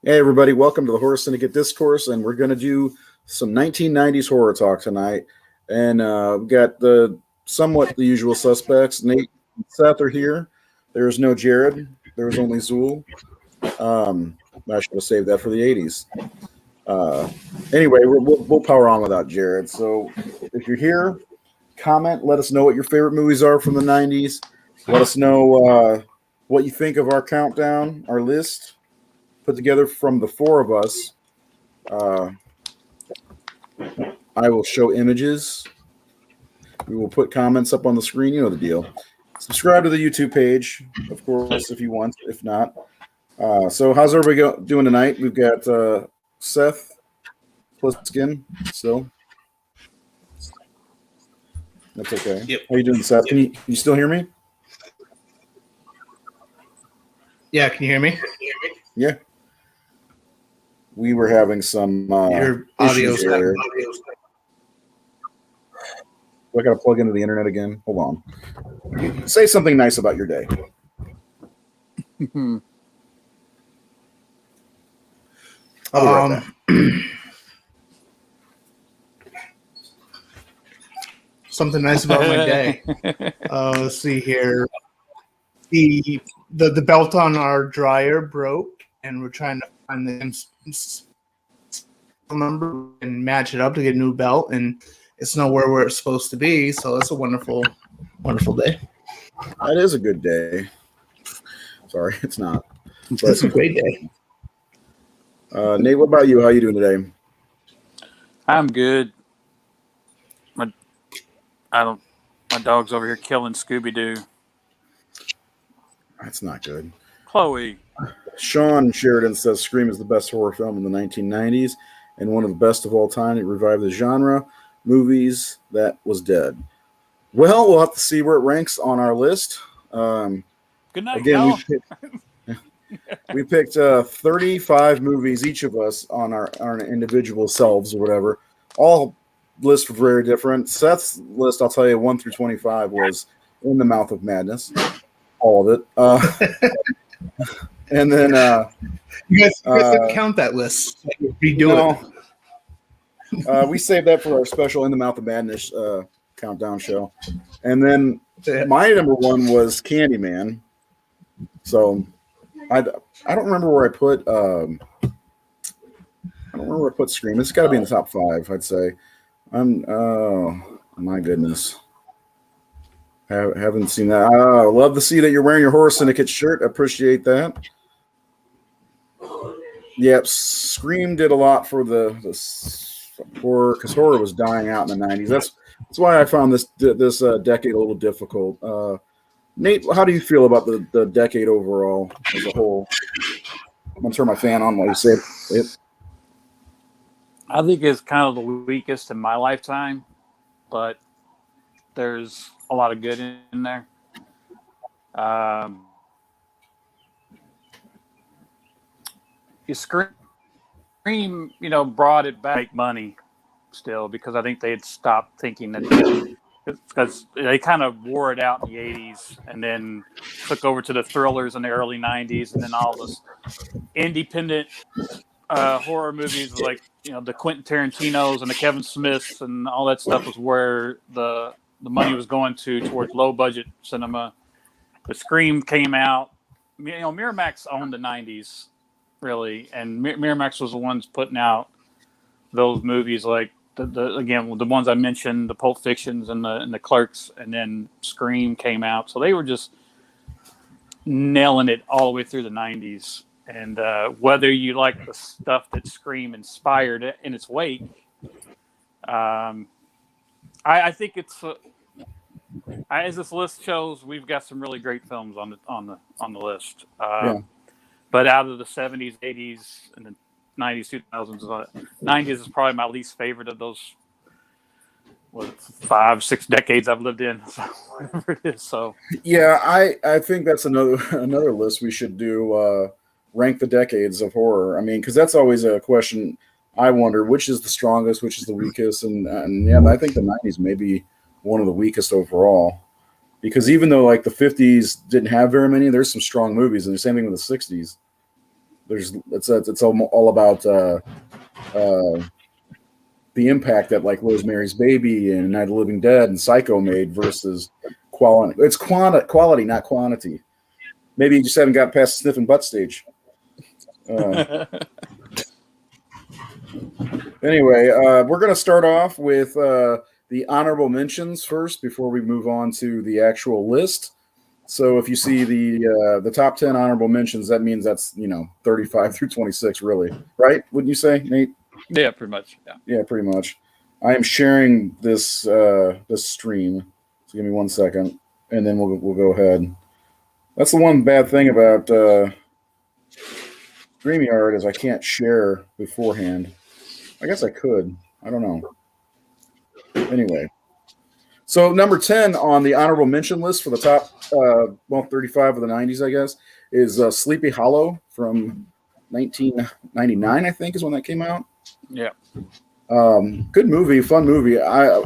Hey, everybody, welcome to the Horror Syndicate Discourse, and we're going to do some 1990s horror talk tonight. And we've got the somewhat the usual suspects. Nate and Seth are here. There's no Jared. There was only Zool. I should have saved that for the 80s. Anyway, we'll power on without Jared. So if you're here, comment. Let us know what your favorite movies are from the 90s. Let us know what you think of our countdown, our list put together from the four of us. I will show images. We will put comments up on the screen. You know the deal. Subscribe to the YouTube page, of course, if you want. If not, so how's everybody doing tonight? We've got Seth Pliskin still. That's okay. Yep. How you doing, Seth? Can you still hear me? Yeah, can you hear me? Yeah. We were having some Your audio here. I got to plug into the internet again. Hold on. Say something nice about your day. I'll be right back. Something nice about my day. Let's see here. The belt on our dryer broke, and we're trying to find the number and match it up to get a new belt, and it's nowhere where it's supposed to be. So it's a wonderful, wonderful day. That is a good day. Sorry, it's not. But it's a great day. Nate, what about you? How you doing today? I'm good. My dog's over here killing Scooby-Doo. That's not good. Chloe. Sean Sheridan says Scream is the best horror film in the 1990s and one of the best of all time. It revived the genre movies that was dead. Well, we'll have to see where it ranks on our list. Good night, again, we picked 35 movies, each of us, on our individual selves or whatever. All lists were very different. Seth's list, I'll tell you, 1 through 25 was In the Mouth of Madness. All of it. And then you guys didn't count that list. Redo it. We saved that for our special In the Mouth of Madness countdown show. And then my number one was Candyman. So I don't remember where I put Scream. It's got to be in the top 5, I'd say. Oh my goodness. Haven't seen that. Love to see that you're wearing your Horror Syndicate shirt. Appreciate that. Yep, Scream did a lot for the horror, because horror was dying out in the 90s. That's why I found this decade a little difficult. Nate, how do you feel about the decade overall as a whole? I'm gonna turn my fan on while you say it. I think it's kind of the weakest in my lifetime, but there's a lot of good in there. Scream, brought it back, make money still, because I think they had stopped thinking that, because they kind of wore it out in the 80s and then took over to the thrillers in the early 90s, and then all this independent horror movies like the Quentin Tarantinos and the Kevin Smiths and all that stuff was where the money was going towards low budget cinema. The Scream came out. Miramax owned the 90s, really, and Miramax was the ones putting out those movies like the ones I mentioned, the Pulp Fictions and the Clerks, and then Scream came out. So they were just nailing it all the way through the 90s. And whether you like the stuff that Scream inspired in its wake, I think it's as this list shows, we've got some really great films on the list. But out of the 70s, 80s, and the 90s, 2000s, 90s is probably my least favorite of those 5-6 decades I've lived in. So whatever it is. So yeah, I think that's another list we should do. Rank the decades of horror. I mean, because that's always a question. I wonder which is the strongest, which is the weakest, and yeah, I think the 90s may be one of the weakest overall, because even though like the 50s didn't have very many, there's some strong movies, and the same thing with the 60s. It's all about the impact that like Rosemary's Baby and Night of the Living Dead and Psycho made versus quality. It's quality, not quantity. Maybe you just haven't got past the sniffing butt stage. Anyway, we're going to start off with the honorable mentions first before we move on to the actual list. So if you see the top 10 honorable mentions, that means that's 35 through 26, really, right? Wouldn't you say, Nate? Yeah, pretty much. Yeah, pretty much. I am sharing this this stream. So give me 1 second, and then we'll go ahead. That's the one bad thing about StreamYard is I can't share beforehand. I guess I could. I don't know. Anyway, so number 10 on the honorable mention list for the top 35 of the 90s, I guess, is Sleepy Hollow from 1999, I think, is when that came out. Yeah. Good movie, fun movie. I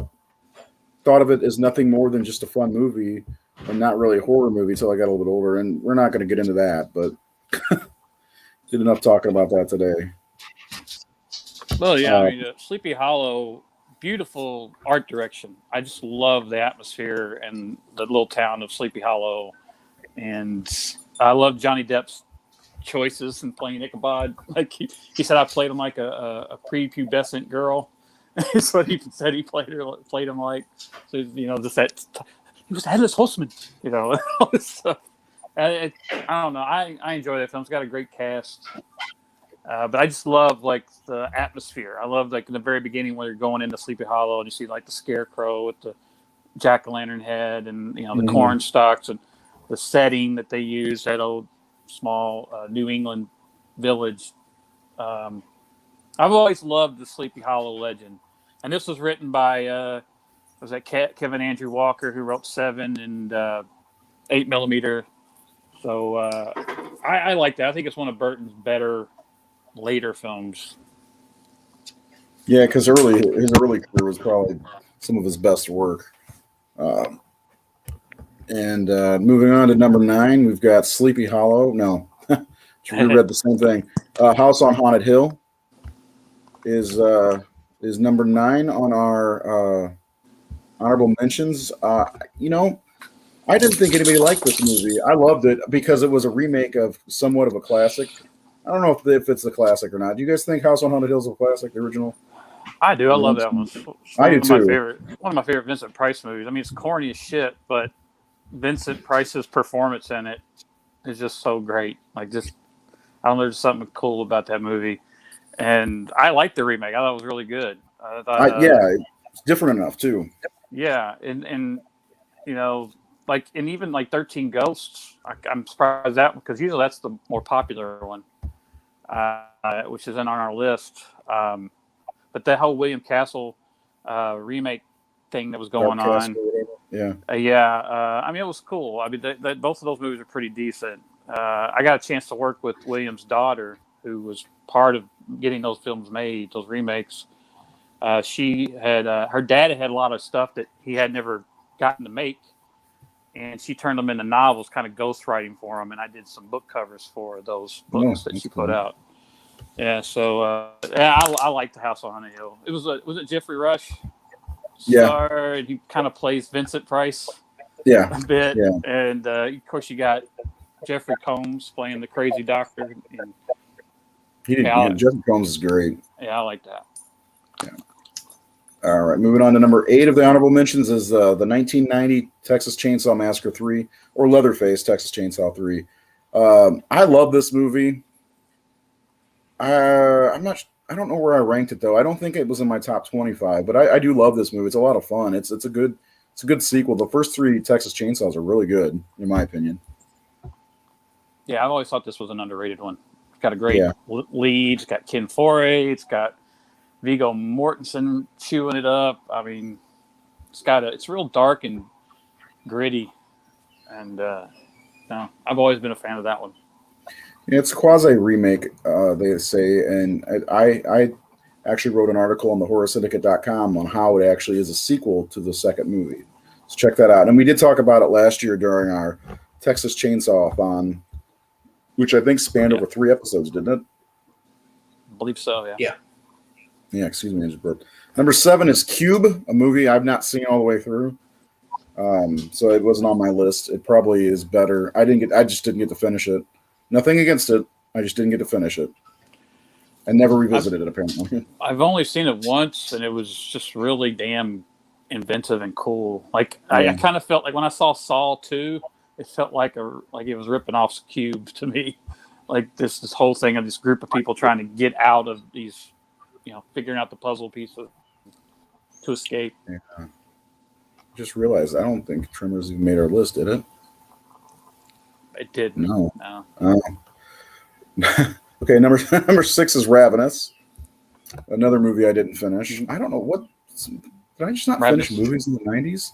thought of it as nothing more than just a fun movie and not really a horror movie until I got a little bit older. And we're not going to get into that, but did enough talking about that today. Well, yeah, I mean, Sleepy Hollow, beautiful art direction. I just love the atmosphere and the little town of Sleepy Hollow. And I love Johnny Depp's choices in playing Ichabod. Like he said, I played him like a prepubescent girl. That's what he said. He played him like. So just that he was the headless horseman. All this stuff. I don't know. I enjoy that film. It's got a great cast. But I just love like the atmosphere. I love like in the very beginning when you're going into Sleepy Hollow and you see like the scarecrow with the jack-o'-lantern head and the corn stalks and the setting that they use, that old small New England village. I've always loved the Sleepy Hollow legend, and this was written by was that Kevin Andrew Walker, who wrote 7 and 8mm. So I like that. I think it's one of Burton's better later films. Yeah, because his early career was probably some of his best work. And moving on to number 9, we've got Sleepy Hollow. No, we read the same thing. House on Haunted Hill is number 9 on our honorable mentions. I didn't think anybody liked this movie. I loved it because it was a remake of somewhat of a classic. I don't know if it's a classic or not. Do you guys think House on Haunted Hill is a classic, the original? I do. I love that one. I do too. One of my favorite Vincent Price movies. I mean, it's corny as shit, but Vincent Price's performance in it is just so great. Like, I don't know, there's something cool about that movie. And I liked the remake. I thought it was really good. I thought, it's different enough too. Yeah, and and even like 13 Ghosts, I'm surprised that one because usually that's the more popular one, which is on our list. But that whole William Castle remake thing that was going on, I mean, it was cool. I mean, both of those movies are pretty decent. I got a chance to work with William's daughter, who was part of getting those films made, those remakes. She had her dad had a lot of stuff that he had never gotten to make, and she turned them into novels, kind of ghostwriting for him. And I did some book covers for those books that she put out. Yeah, so I liked The House on Haunted Hill. It was it Jeffrey Rush? Yeah, and he kind of plays Vincent Price. Yeah, a bit. Yeah. And of course, you got Jeffrey Combs playing the crazy doctor. And, Jeffrey Combs is great. Yeah, I like that. Yeah. All right, moving on to number 8 of the honorable mentions is the 1990 Texas Chainsaw Massacre 3, or Leatherface Texas Chainsaw 3. I love this movie. I don't know where I ranked it though. I don't think it was in my top 25, but I do love this movie. It's a lot of fun. It's a good sequel. The first 3 Texas Chainsaws are really good, in my opinion. Yeah, I've always thought this was an underrated one. It's got a great lead. It's got Ken Foree. It's got Viggo Mortensen chewing it up. I mean, it's real dark and gritty. And I've always been a fan of that one. Yeah, it's quasi remake, they say, and I actually wrote an article on the horrorsyndicate.com on how it actually is a sequel to the second movie. So check that out. And we did talk about it last year during our Texas Chainsaw-thon. which I think spanned over 3 episodes, didn't it? I believe so. Yeah. Yeah, excuse me, I just burped. Number 7 is Cube, a movie I've not seen all the way through. So it wasn't on my list. It probably is better. I just didn't get to finish it. Nothing against it. I just didn't get to finish it. I never revisited it, apparently. I've only seen it once, and it was just really damn inventive and cool. Like Yeah. I kind of felt like when I saw Saw 2, it felt like it was ripping off Cube to me. Like this whole thing of this group of people trying to get out of these, figuring out the puzzle pieces to escape. Yeah. Just realized I don't think Tremors even made our list, did it? It didn't. No. No. Okay, number 6 is Ravenous. Another movie I didn't finish. I don't know what. Did I just not Ravenous. finish movies in the 90s?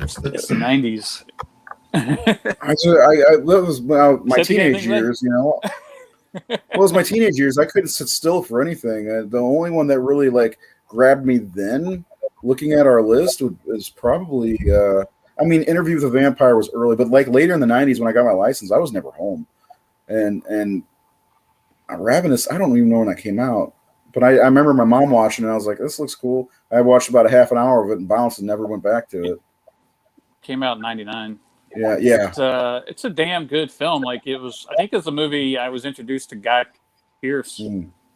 It's the 90s. That was my Said the game teenage thing, man. years, Well, it was my teenage years. I couldn't sit still for anything. The only one that really grabbed me then, looking at our list, was probably. Interview with a Vampire was early, but later in the 90s when I got my license, I was never home. And Ravenous, I don't even know when that came out. But I remember my mom watching it, and I was like, this looks cool. I watched about a half an hour of it and bounced and never went back to it. Came out in 99. Yeah. It's a damn good film. I think it's a movie I was introduced to Guy Pearce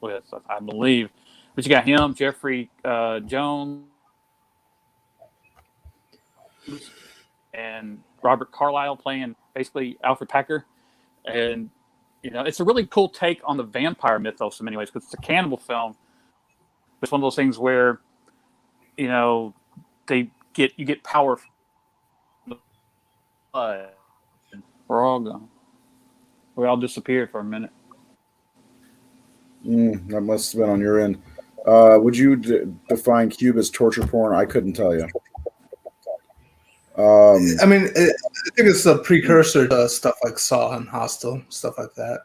with, I believe. But you got him, Jeffrey Jones, and Robert Carlyle playing basically Alfred Packer. And, it's a really cool take on the vampire mythos in many ways, because it's a cannibal film. It's one of those things where, you get power from the blood. We're all gone. We all disappeared for a minute. That must have been on your end. Would you define Cube as torture porn? I couldn't tell you. I think it's a precursor to stuff like Saw and Hostel, stuff like that.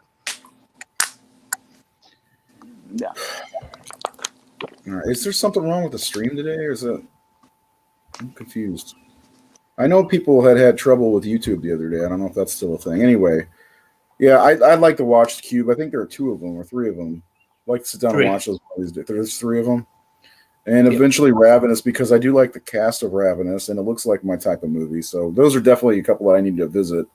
Yeah. All right. Is there something wrong with the stream today, or is it? I'm confused. I know people had trouble with YouTube the other day. I don't know if that's still a thing. Anyway, yeah, I'd like to watch Cube. I think there are 2 of them or 3 of them. I'd like to sit down 3. and watch those movies. There's 3 of them. And eventually Ravenous, because I do like the cast of Ravenous, and it looks like my type of movie. So those are definitely a couple that I need to visit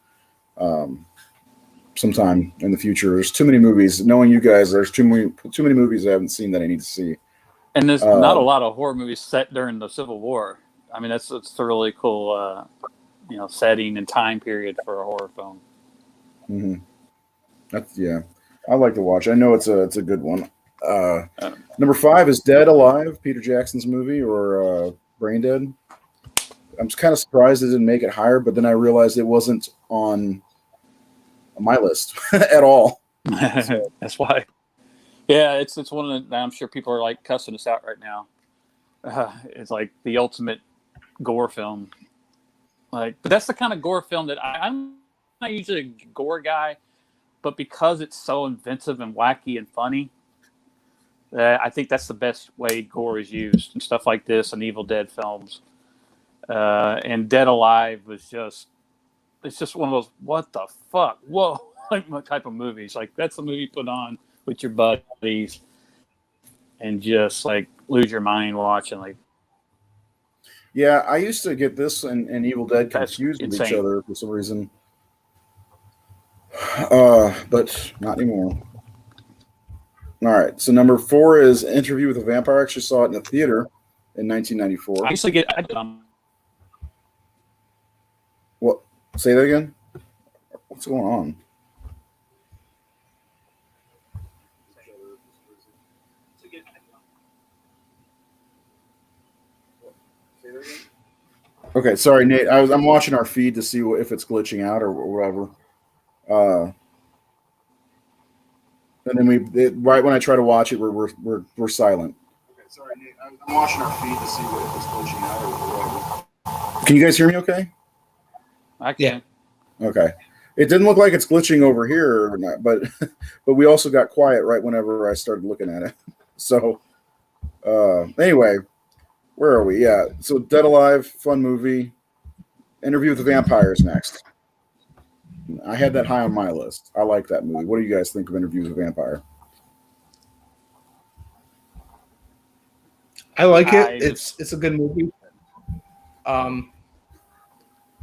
sometime in the future. There's too many movies. Knowing you guys, there's too many movies I haven't seen that I need to see. And there's not a lot of horror movies set during the Civil War. It's a really cool, setting and time period for a horror film. Mm-hmm. I like to watch. I know it's a good one. Number 5 is Dead Alive, Peter Jackson's movie, or Brain Dead. I'm kind of surprised it didn't make it higher, but then I realized it wasn't on my list at all. That's why. Yeah, it's one of the. I'm sure people are cussing us out right now. It's like the ultimate gore film. But that's the kind of gore film that I'm not usually a gore guy, but because it's so inventive and wacky and funny, I think that's the best way gore is used and stuff like this and Evil Dead films. And Dead Alive it's just one of those, what the fuck? Whoa, type of movies. That's the movie you put on with your buddies and just lose your mind watching. Yeah, I used to get this and Evil Dead That's confused with insane. each other for some reason. But not anymore. All right, so number 4 is Interview with a Vampire. I actually saw it in the theater in 1994. I used to get. What? Say that again? What's going on? Okay, sorry, Nate. I'm watching our feed to see if it's glitching out or whatever. And then right when I try to watch it, we're silent. Okay, sorry, Nate. I'm watching our feed to see if it's glitching out or whatever. Can you guys hear me? Okay. I can. Okay. It didn't look like it's glitching over here or not, but we also got quiet right whenever I started looking at it. So anyway, where are we? Yeah. So Dead Alive, fun movie. Interview with the Vampires next. I had that high on my list. I like that movie. What do you guys think of Interview with a Vampire? I like it. It's a good movie.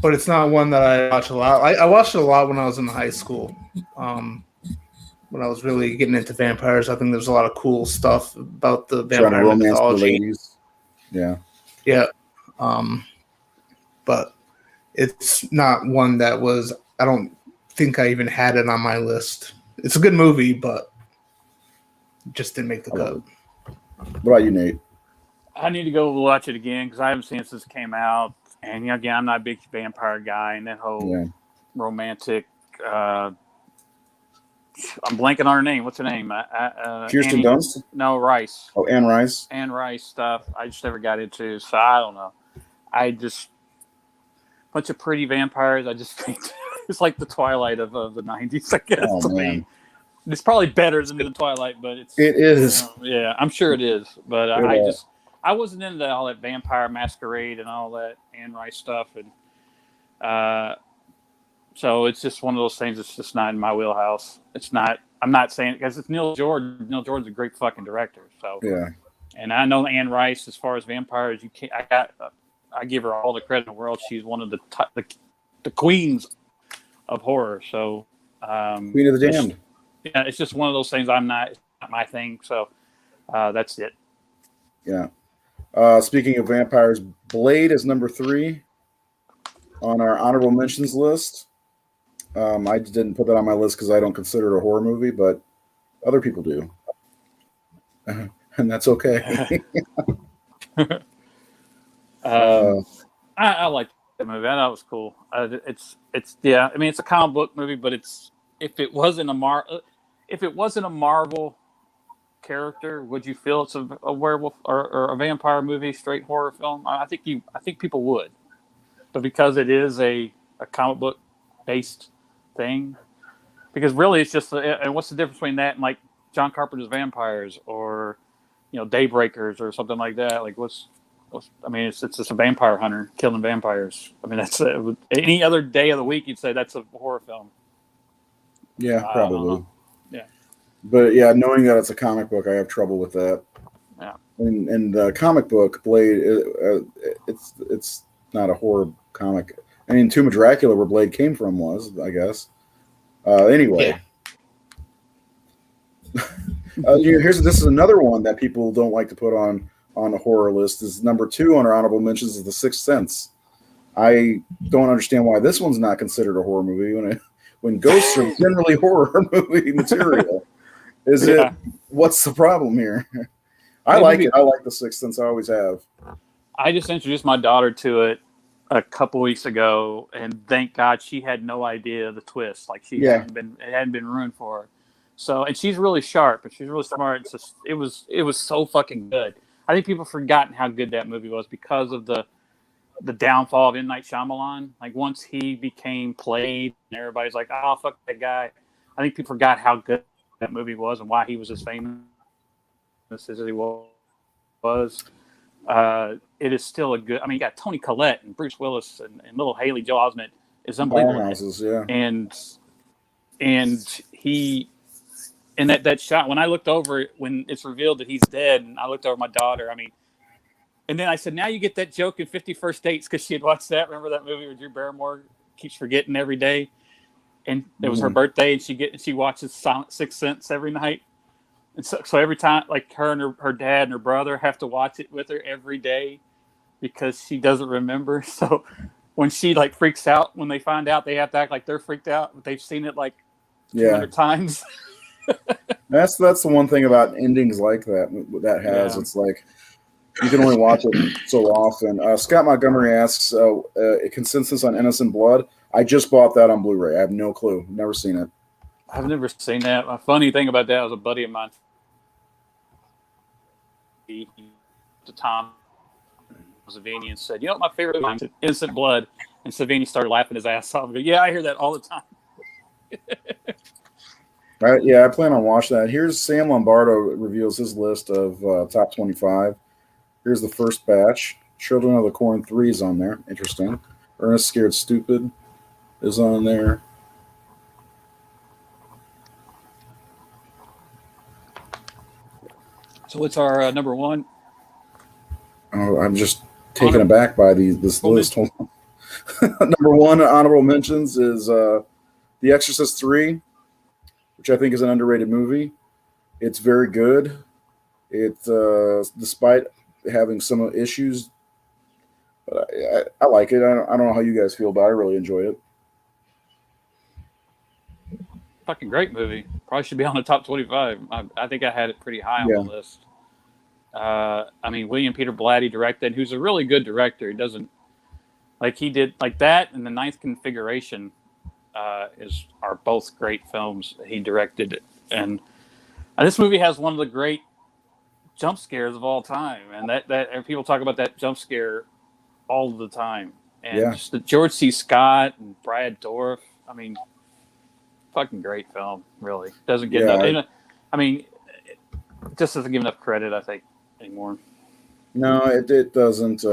But it's not one that I watch a lot. I watched it a lot when I was in high school. When I was really getting into vampires, I think there's a lot of cool stuff about the Trying to vampire romance the mythology. ladies. Yeah. Yeah. But it's not one that was, I don't think I even had it on my list. It's a good movie, but it just didn't make the cut. What about you, Nate? I need to go watch it again because I haven't seen it since it came out. And again, I'm not a big vampire guy, and that whole romantic. I'm blanking on her name. What's her name? Kirsten Dunst? No, Rice. Oh, Anne Rice. Anne Rice stuff. I just never got into. So I don't know. I just bunch of pretty vampires. I just think it's like the Twilight of the '90s. I guess to me, it's probably better than the Twilight, but it is. Yeah, I'm sure it is. But I wasn't into all that Vampire Masquerade and all that Anne Rice stuff, and so it's just one of those things that's just not in my wheelhouse. It's not. I'm not saying because it's Neil Jordan. Neil Jordan's a great fucking director. So yeah. And I know Anne Rice, as far as vampires, you can't. I give her all the credit in the world. She's one of the queens of horror. So Queen of the Damned. Yeah, it's just one of those things. It's not my thing. So that's it. Yeah. Speaking of vampires, Blade is number 3 on our honorable mentions list. I didn't put that on my list because I don't consider it a horror movie, but other people do. And that's okay. I like that movie. I thought it was cool. It's yeah. I mean, it's a comic book movie, but if it wasn't a Marvel character, would you feel it's a werewolf or a vampire movie, straight horror film? I think people would, but because it is a comic book based thing, because really it's just and what's the difference between that and like John Carpenter's Vampires or Daybreakers or something like that? Like I mean, it's just a vampire hunter killing vampires. I mean, that's any other day of the week you'd say that's a horror film. Yeah, probably. Yeah. But yeah, knowing that it's a comic book, I have trouble with that. Yeah. And the comic book Blade, it's not a horror comic. I mean, Tomb of Dracula, where Blade came from, was, I guess. Anyway. Yeah. This is another one that people don't like to put on a horror list. Is number 2 on our honorable mentions is The Sixth Sense. I don't understand why this one's not considered a horror movie when ghosts are generally horror movie material. What's the problem here? I like it. I like The Sixth Sense. I always have. I just introduced my daughter to it a couple weeks ago, and thank God she had no idea the twist. Like it hadn't been ruined for her. So, and she's really sharp and she's really smart. So it was so fucking good. I think people have forgotten how good that movie was because of the downfall of M. Night Shyamalan. Like once he became played, and everybody's like, "Oh, fuck that guy." I think people forgot how good that movie was and why he was as famous as he was. It is still a good. I mean, you got Toni Collette and Bruce Willis and little Haley Joel Osment is unbelievable. Yeah. And he. And that shot, when I looked over, when it's revealed that he's dead, and I looked over my daughter, I mean, and then I said, now you get that joke in 50 First Dates, because she had watched that. Remember that movie where Drew Barrymore keeps forgetting every day? And it was her birthday, and she watches Sixth Sense every night. And so every time, like her and her dad and her brother have to watch it with her every day because she doesn't remember. So when she like freaks out, when they find out, they have to act like they're freaked out, but they've seen it like 200 times. That's the one thing about endings like that has. It's like you can only watch it so often. Scott Montgomery asks a consensus on Innocent Blood. I just bought that on Blu-ray. I have no clue. Never seen it. I've never seen that. A funny thing about that was a buddy of mine. To Tom Savini and said, "You know what my favorite movie is? Innocent Blood." And Savini started laughing his ass off. Yeah, I hear that all the time. I plan on watching that. Here's Sam Lombardo reveals his list of top 25. Here's the first batch. Children of the Corn 3 is on there. Interesting. Ernest Scared Stupid is on there. So what's our number one? Oh, I'm just taken aback by this list. Hold on. Number one honorable mentions is The Exorcist 3, which I think is an underrated movie. It's very good. It despite having some issues, but I like it. I don't know how you guys feel, but I really enjoy it. Fucking great movie. Probably should be on the top 25. I think I had it pretty high on the list. I mean, William Peter Blatty directed, who's a really good director. He doesn't like he did like that, and The Ninth Configuration are both great films he directed, and this movie has one of the great jump scares of all time, and and people talk about that jump scare all the time, and just the George C. Scott and Brad Dourif. I mean, fucking great film. Really doesn't get enough. I mean, it just doesn't give enough credit, I think, anymore. No, it doesn't.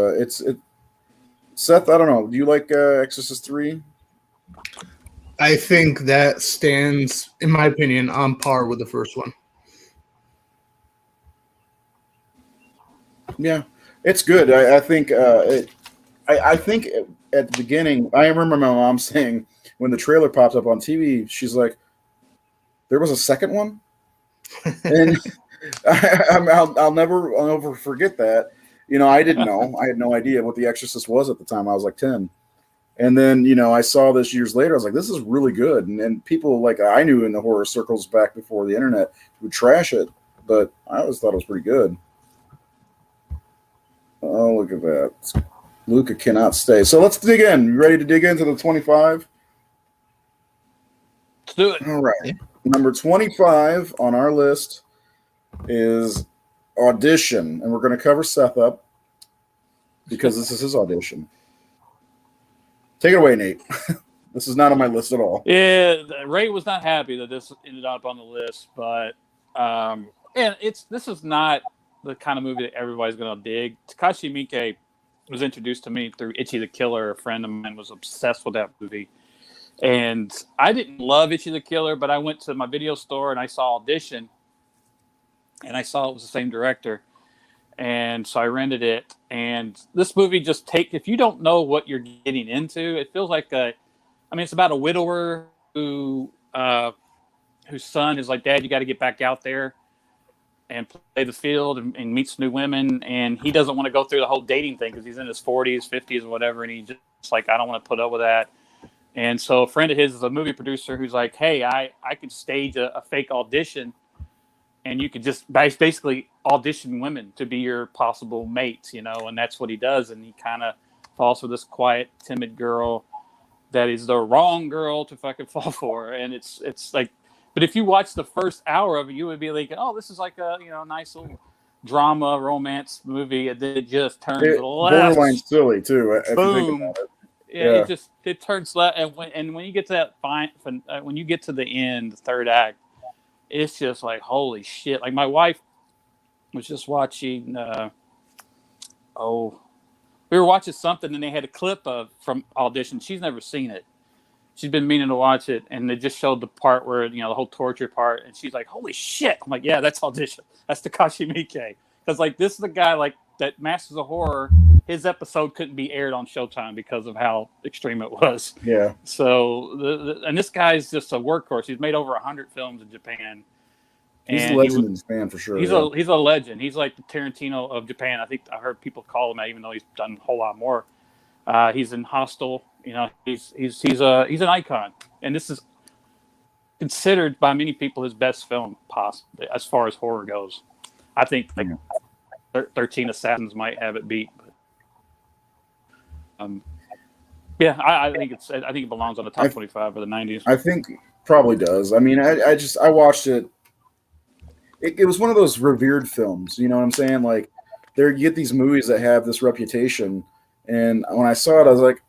Seth, I don't know. Do you like Exorcist 3? I think that stands, in my opinion, on par with the first one. Yeah, it's good. I think I think at the beginning, I remember my mom saying when the trailer popped up on TV, she's like, "There was a second one," and I'll never forget that. You know, I didn't know. I had no idea what The Exorcist was at the time. I was like 10. And then, you know, I saw this years later. I was like, this is really good. And people like I knew in the horror circles back before the internet would trash it, but I always thought it was pretty good. Oh, look at that. Luca cannot stay. So let's dig in. You ready to dig into the 25? Let's do it. All right. Yeah. Number 25 on our list is Audition. And we're going to cover Seth up because this is his audition. Take it away, Nate. This is not on my list at all. Yeah, Ray was not happy that this ended up on the list, but and this is not the kind of movie that everybody's going to dig. Takashi Miike was introduced to me through Itchy the Killer. A friend of mine was obsessed with that movie. And I didn't love Itchy the Killer, but I went to my video store and I saw Audition, and I saw it was the same director. And so I rented it. And this movie just if you don't know what you're getting into, it feels like it's about a widower whose son is like, Dad, you got to get back out there and play the field and meets new women. And he doesn't want to go through the whole dating thing because he's in his 40s, 50s, or whatever. And he's just like, I don't want to put up with that. And so a friend of his is a movie producer who's like, hey, I could stage a fake audition, and you could just basically audition women to be your possible mates, you know, and that's what he does. And he kind of falls for this quiet, timid girl that is the wrong girl to fucking fall for. And it's like, but if you watch the first hour of it, you would be like, oh, this is like a, you know, nice little drama, romance movie. And then it just turns left. Borderline silly too. If boom. You think about it. Yeah, it turns left. And when you get to that when you get to the end, the third act, it's just like, holy shit. Like my wife was just watching, we were watching something and they had a clip from Audition. She's never seen it. She's been meaning to watch it, and they just showed the part where, you know, the whole torture part, and she's like, holy shit. I'm like, yeah, that's Audition. That's Takashi Miike. Because, like, this is the guy, like, that Masters of Horror, his episode couldn't be aired on Showtime because of how extreme it was. Yeah. So, and this guy's just a workhorse. He's made over 100 films in Japan. He's a legend in Japan for sure. He's a legend. He's like the Tarantino of Japan. I think I heard people call him that, even though he's done a whole lot more. He's in Hostel. You know, he's an icon, and this is considered by many people his best film, possibly as far as horror goes. I think like 13 Assassins might have it beat. But, I think it belongs on the top 25 of the 90s. I think probably does. I mean, I watched it. It was one of those revered films. You know what I'm saying? Like, you get these movies that have this reputation, and when I saw it, I was like,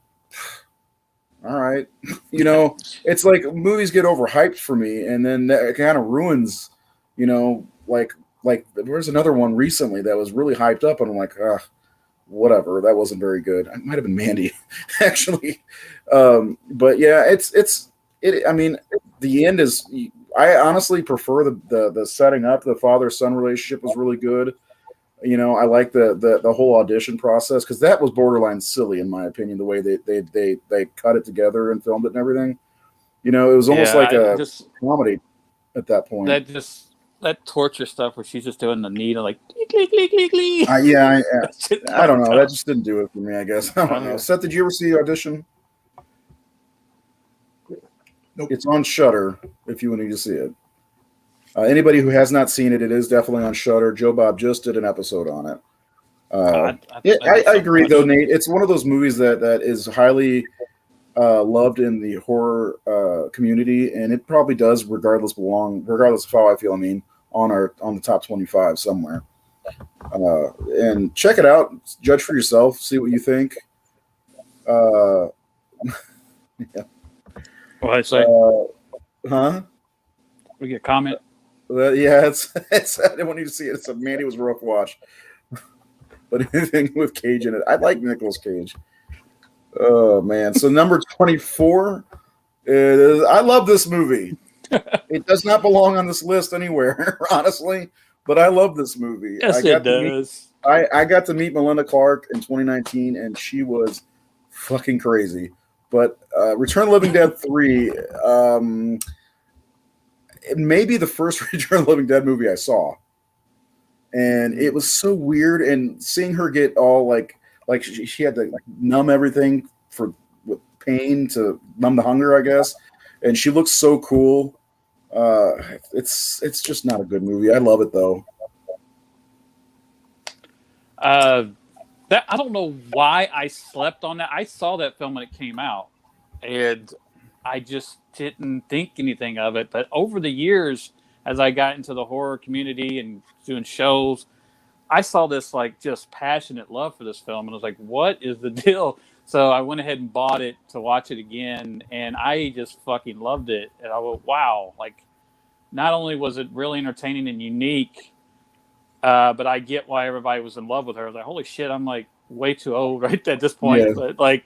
all right. You know, it's like movies get overhyped for me, and then that kind of ruins, you know, like there's another one recently that was really hyped up, and I'm like, whatever, that wasn't very good. It might have been Mandy, actually. But yeah, I mean, the end is, I honestly prefer the setting up. The father-son relationship was really good. I like the whole audition process because that was borderline silly in my opinion. The way they cut it together and filmed it and everything. It was almost like a comedy at that point. That torture stuff where she's just doing the needle like click, click, click, click. I don't know. That just didn't do it for me. I guess I don't know. Seth, did you ever see Audition? Nope. It's on Shudder if you need to see it. Anybody who has not seen it, it is definitely on Shudder. Joe Bob just did an episode on it. I agree, though, Nate. It's one of those movies that is highly loved in the horror community, and it probably does, regardless of how I feel. I mean, on the top 25 somewhere. And check it out. Judge for yourself. See what you think. Yeah. What I say? Huh? We get a comment. Yeah, it's. I didn't want you to see it. It's Mandy was a rough watch. But anything with Cage in it, I like Nicolas Cage. Oh man! So number 24 is. I love this movie. It does not belong on this list anywhere, honestly. But I love this movie. Yes, it does. I got to meet Melinda Clarke in 2019, and she was fucking crazy. But Return of the Living Dead 3, it may be the first Return of the Living Dead movie I saw. And it was so weird. And seeing her get all like she had to numb everything with pain to numb the hunger, I guess. And she looks so cool. It's just not a good movie. I love it though. I don't know why I slept on that. I saw that film when it came out, and I just didn't think anything of it. But over the years, as I got into the horror community and doing shows, I saw this like just passionate love for this film, and I was like, "What is the deal?" So I went ahead and bought it to watch it again, and I just fucking loved it. And I went, "Wow!" Like, not only was it really entertaining and unique. But I get why everybody was in love with her. I was like, holy shit, I'm like way too old right at this point. Yeah. But like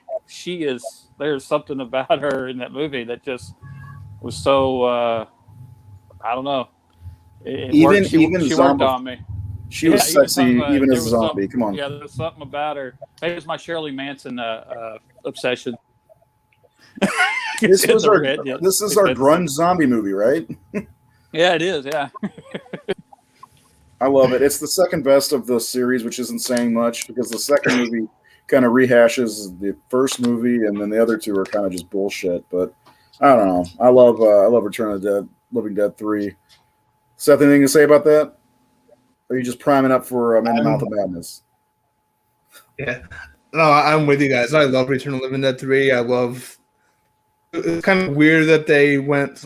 there's something about her in that movie that just was so, I don't know. She worked on me. She was sexy even as a zombie. Come on. Yeah, there's something about her. Maybe it's my Shirley Manson obsession. This is our grunge zombie movie, right? Yeah, it is, yeah. I love it. It's the second best of the series, which isn't saying much because the second movie kind of rehashes the first movie, and then the other two are kind of just bullshit. But I don't know. I love Return of the Living Dead 3. Seth, anything to say about that? Or are you just priming up for In the Mouth of Madness? Yeah. No, I'm with you guys. I love Return of the Living Dead 3. It's kind of weird that they went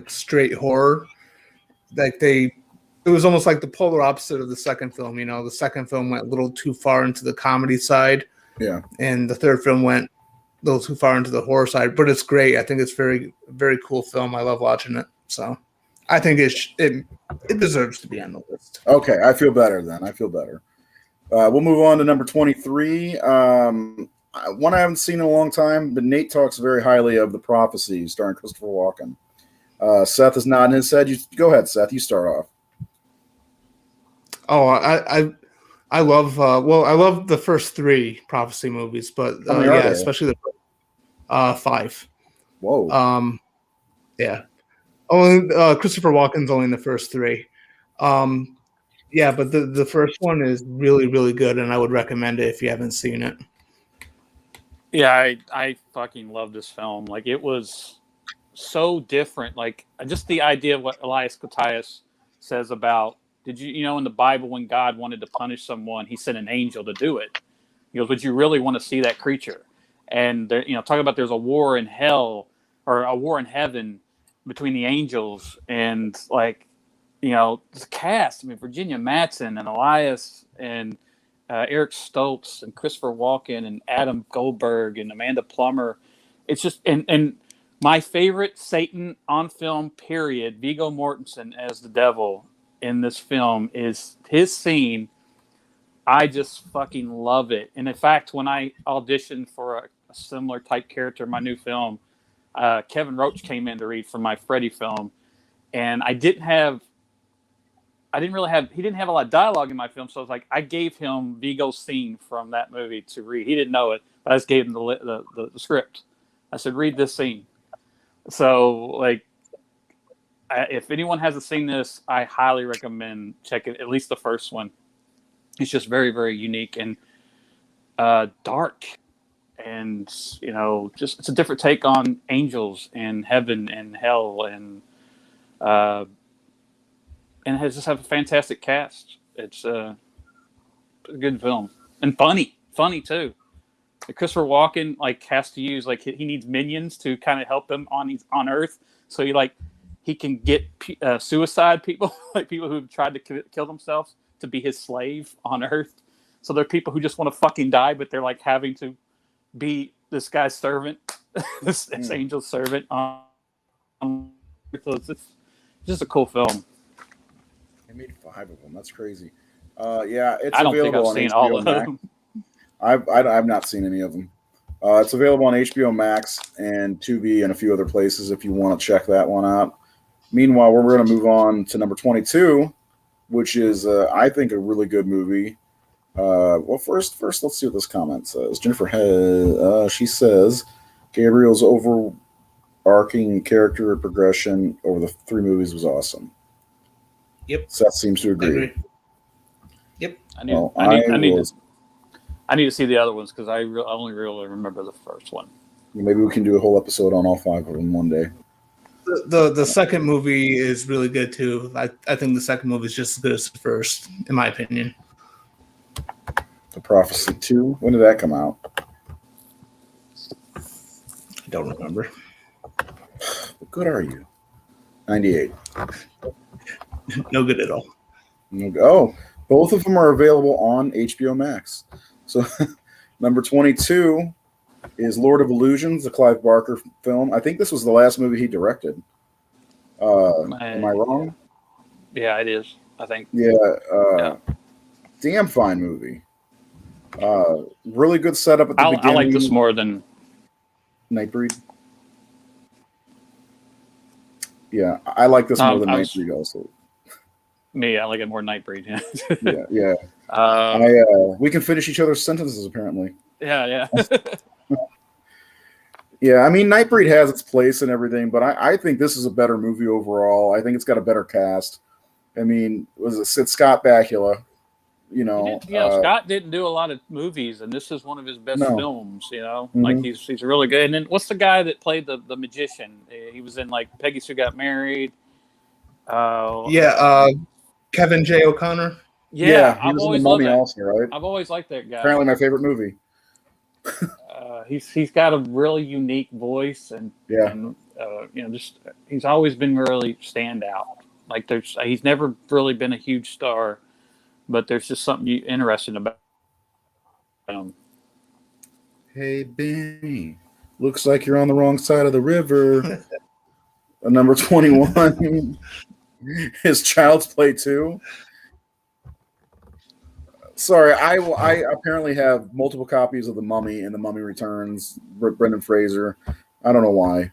straight horror. It was almost like the polar opposite of the second film. The second film went a little too far into the comedy side. Yeah. And the third film went a little too far into the horror side, but it's great. I think it's very, very cool film. I love watching it. So I think it deserves to be on the list. Okay. I feel better then. We'll move on to number 23. One I haven't seen in a long time, but Nate talks very highly of The Prophecy starring Christopher Walken. Seth is nodding his head. Go ahead, Seth. You start off. Oh, I love I love the first three Prophecy movies, but especially the 5. Whoa. Yeah. Only Christopher Walken's only in the first 3. Yeah, but the first one is really, really good, and I would recommend it if you haven't seen it. Yeah, I fucking love this film. Like, it was so different. Like, just the idea of what Elias Koteas says about, did you know in the Bible when God wanted to punish someone, he sent an angel to do it. He goes, would you really want to see that creature? And talking about there's a war in hell or a war in heaven between the angels and the cast. I mean, Virginia Madsen and Elias and Eric Stoltz and Christopher Walken and Adam Goldberg and Amanda Plummer. It's just and my favorite Satan on film period, Viggo Mortensen as the devil in this film, is his scene. I just fucking love it. And in fact, when I auditioned for a similar type character in my new film, Kevin Roach came in to read for my Freddy film, and he didn't really have a lot of dialogue in my film, so I was like, I gave him Vigo's scene from that movie to read. He didn't know it, but I just gave him the script. I said, read this scene. So, like, if anyone hasn't seen this, I highly recommend checking at least the first one. It's just very, very unique and dark, and just it's a different take on angels and heaven and hell, and it has just have a fantastic cast. It's a good film and funny too. Christopher Walken has to use he needs minions to kind of help him on Earth, so he can get suicide people, like people who've tried to kill themselves, to be his slave on Earth. So there are people who just want to fucking die, but they're having to be this guy's servant, this angel's servant. So it's just a cool film. They made 5 of them. That's crazy. Yeah, it's I don't think available I've on seen HBO all of Max. them. I've not seen any of them. It's available on HBO Max and Tubi and a few other places if you want to check that one out. Meanwhile, we're going to move on to number 22, which is, I think, a really good movie. Well, first, let's see what this comment says. Jennifer Head, she says, Gabriel's overarching character progression over the 3 movies was awesome. Yep. Seth seems to agree. Yep. I need to see the other ones because I only really remember the first one. Maybe we can do a whole episode on all 5 of them one day. The second movie is really good too. I think the second movie is just as good as the first, in my opinion. The Prophecy 2. When did that come out? I don't remember. What good are you? 98. No good at all. Oh, both of them are available on HBO Max. So number 22 is Lord of Illusions, the Clive Barker film. I think this was the last movie he directed. Am I wrong? Yeah, it is. I think. Yeah. Damn fine movie. Really good setup at the beginning. I like this more than Nightbreed. Yeah, I like this more than Nightbreed also. Me, I like it more than Nightbreed. Yeah. We can finish each other's sentences, apparently. Yeah. Yeah, I mean, Nightbreed has its place and everything, but I think this is a better movie overall. I think it's got a better cast. I mean, it's Scott Bakula, Scott didn't do a lot of movies, and this is one of his best films, Mm-hmm. He's really good. And then what's the guy that played the magician? He was in Peggy Sue Got Married. Kevin J. O'Connor. Yeah, he was in The Mummy also, right? I've always liked that guy. Apparently my favorite movie. He's got a really unique voice, and he's always been really standout. He's never really been a huge star, but there's just something interesting about him. Hey Benny, looks like you're on the wrong side of the river. Number 21 is Child's Play 2. Sorry, I apparently have multiple copies of The Mummy and The Mummy Returns, Brendan Fraser. I don't know why.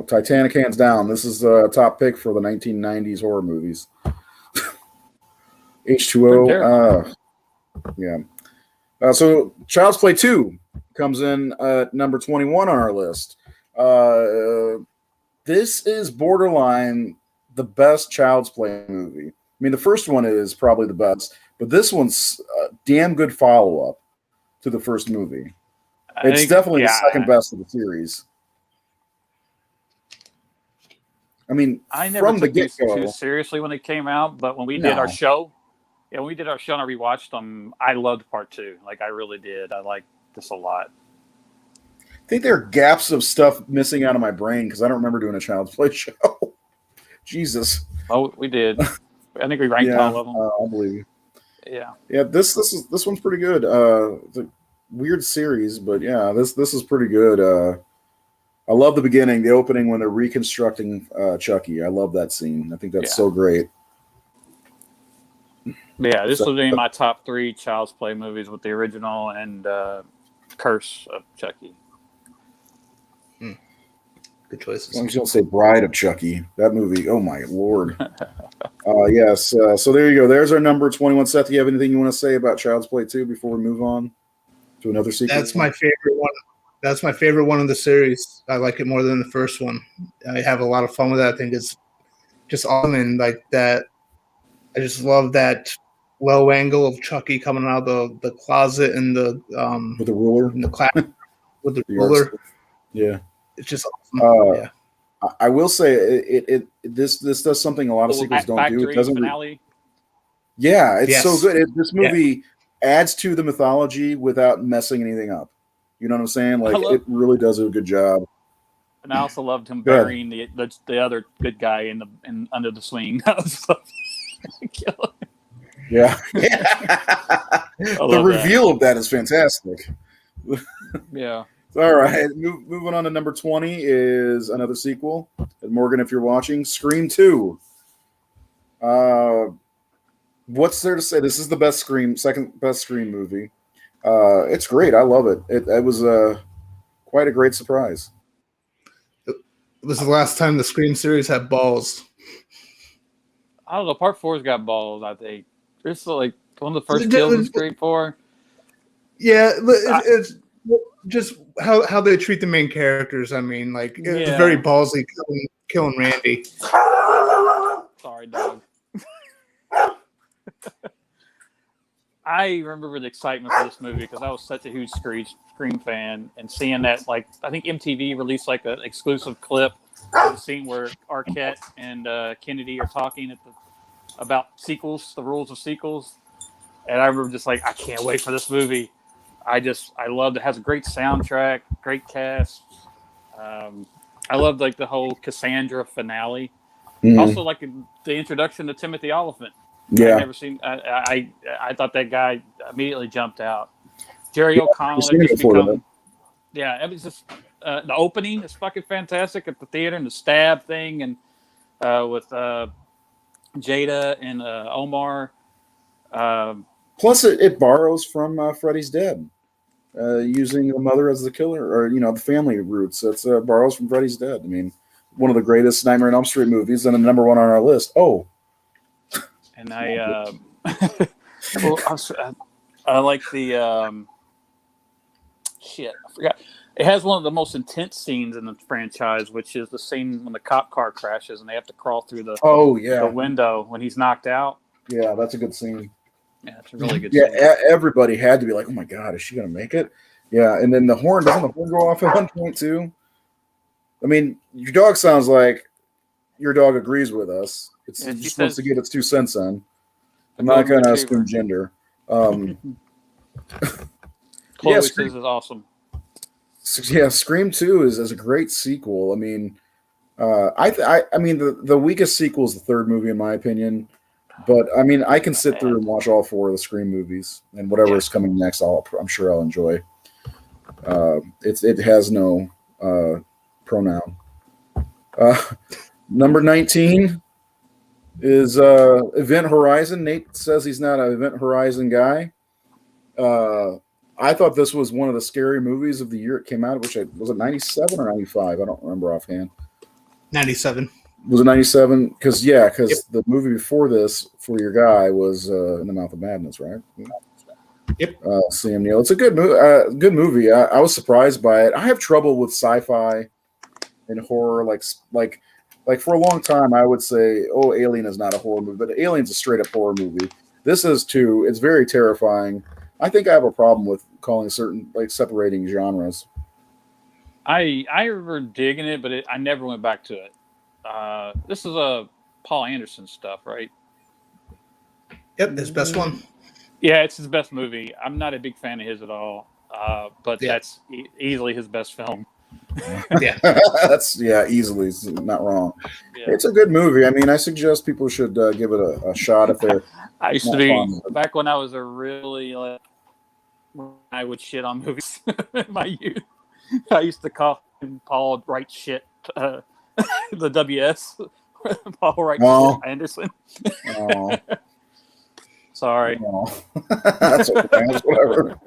Titanic hands down. This is a top pick for the 1990s horror movies. H2O. Yeah. So Child's Play 2 comes in number 21 on our list. This is borderline the best Child's Play movie. I mean, the first one is probably the best, but this one's a damn good follow-up to the first movie. It's definitely the second best of the series. I mean, I never from the took these get-go, too seriously when they think out, but when we did our show, and I rewatched them, I loved part 2. I really did. I liked this a lot. I think there are gaps of stuff missing out of my brain because I don't remember doing a Child's Play show. Jesus. Oh, we did. I think we ranked all of them. I believe you. Yeah. This one's pretty good. It's a weird series, but yeah, this is pretty good. I love the beginning, the opening when they're reconstructing Chucky. I love that scene. I think that's so great. Yeah, this will be my top 3 Child's Play movies with the original and Curse of Chucky. Good choices. I was going to say Bride of Chucky. That movie. Oh my lord. Yes. So there you go. There's our number 21. Seth, do you have anything you want to say about Child's Play 2 before we move on to another sequel? That's my favorite one. That's my favorite one of the series. I like it more than the first one. I have a lot of fun with it. I think it's just awesome, and like that. I just love that low angle of Chucky coming out of the closet and the with the ruler in the class with the The ruler. arts- Yeah. It's just awesome. Yeah. I will say this does something a lot of sequels don't do. It doesn't. Finale. Yeah, it's Yes. so good. This movie adds to the mythology without messing anything up. You know what I'm saying? Like it really does a good job. And I also loved him Go ahead. burying the other good guy in under the swing. That was so killer. Yeah. The love reveal of that is fantastic. Yeah. All right, moving on to number 20 is another sequel. And Morgan, if you're watching, Scream 2. What's there to say? This is the second best Scream movie. It's great. I love it. It was quite a great surprise. It was the last time the Scream series had balls. I don't know. Part 4's got balls, I think. It's like one of the first kills in Scream 4. Yeah, it's just how they treat the main characters. I mean, like it's very ballsy killing Randy. Sorry, dog. I remember the excitement for this movie because I was such a huge Scream fan, and seeing that, like, I think MTV released like an exclusive clip of the scene where Arquette and Kennedy are talking about sequels, the rules of sequels, and I remember just like, I can't wait for this movie. I loved it. It has a great soundtrack, great cast. I loved like the whole Cassandra finale. Mm-hmm. Also, like the introduction to Timothy Olyphant. Yeah, I've never seen. I thought that guy immediately jumped out. Jerry O'Connell had just become. Yeah, it was just the opening is fucking fantastic at the theater, and the stab thing, and with Jada and Omar. Plus, it borrows from Freddy's Dead, using the mother as the killer, or the family roots. It's borrows from Freddy's Dead. I mean, one of the greatest Nightmare on Elm Street movies, and the number one on our list. Oh. And I like the shit. I forgot. It has one of the most intense scenes in the franchise, which is the scene when the cop car crashes and they have to crawl through the window when he's knocked out. Yeah, that's a good scene. Yeah, it's a really good scene. Yeah, everybody had to be like, "Oh my god, is she gonna make it?" Yeah, and then doesn't the horn go off at one point too? I mean, your dog sounds like your dog agrees with us. It just wants to get its 2 cents on. I'm not going to assume gender. Chloe says is awesome. Yeah, Scream 2 is a great sequel. I mean, I mean the weakest sequel is the third movie in my opinion, but I mean I can sit through and watch all 4 of the Scream movies, and whatever is coming next, I'm sure I'll enjoy. It has no pronoun. Number 19 is Event Horizon. Nate says he's not an Event Horizon guy. I thought this was one of the scary movies of the year it came out, was it 97 or 95? I don't remember offhand. 97. Was it 97? Because the movie before this, For Your Guy, was In the Mouth of Madness, right? Yep. Sam Neill. It's a good movie. Good movie. I was surprised by it. I have trouble with sci-fi and horror, like for a long time, I would say, "Oh, Alien is not a horror movie," but Alien's a straight-up horror movie. This is too. It's very terrifying. I think I have a problem with calling separating genres. I remember digging it, but I never went back to it. This is Paul Anderson stuff, right? Yep, his best one. Yeah, it's his best movie. I'm not a big fan of his at all, but that's easily his best film. Yeah, that's easily not wrong. Yeah. It's a good movie. I mean, I suggest people should give it a shot if they're. I used to be back when I was a really when I would shit on movies in my youth. I used to call Paul Wright shit the WS. Paul Wright shit Anderson. Oh. Sorry. Oh. That's okay. That's whatever.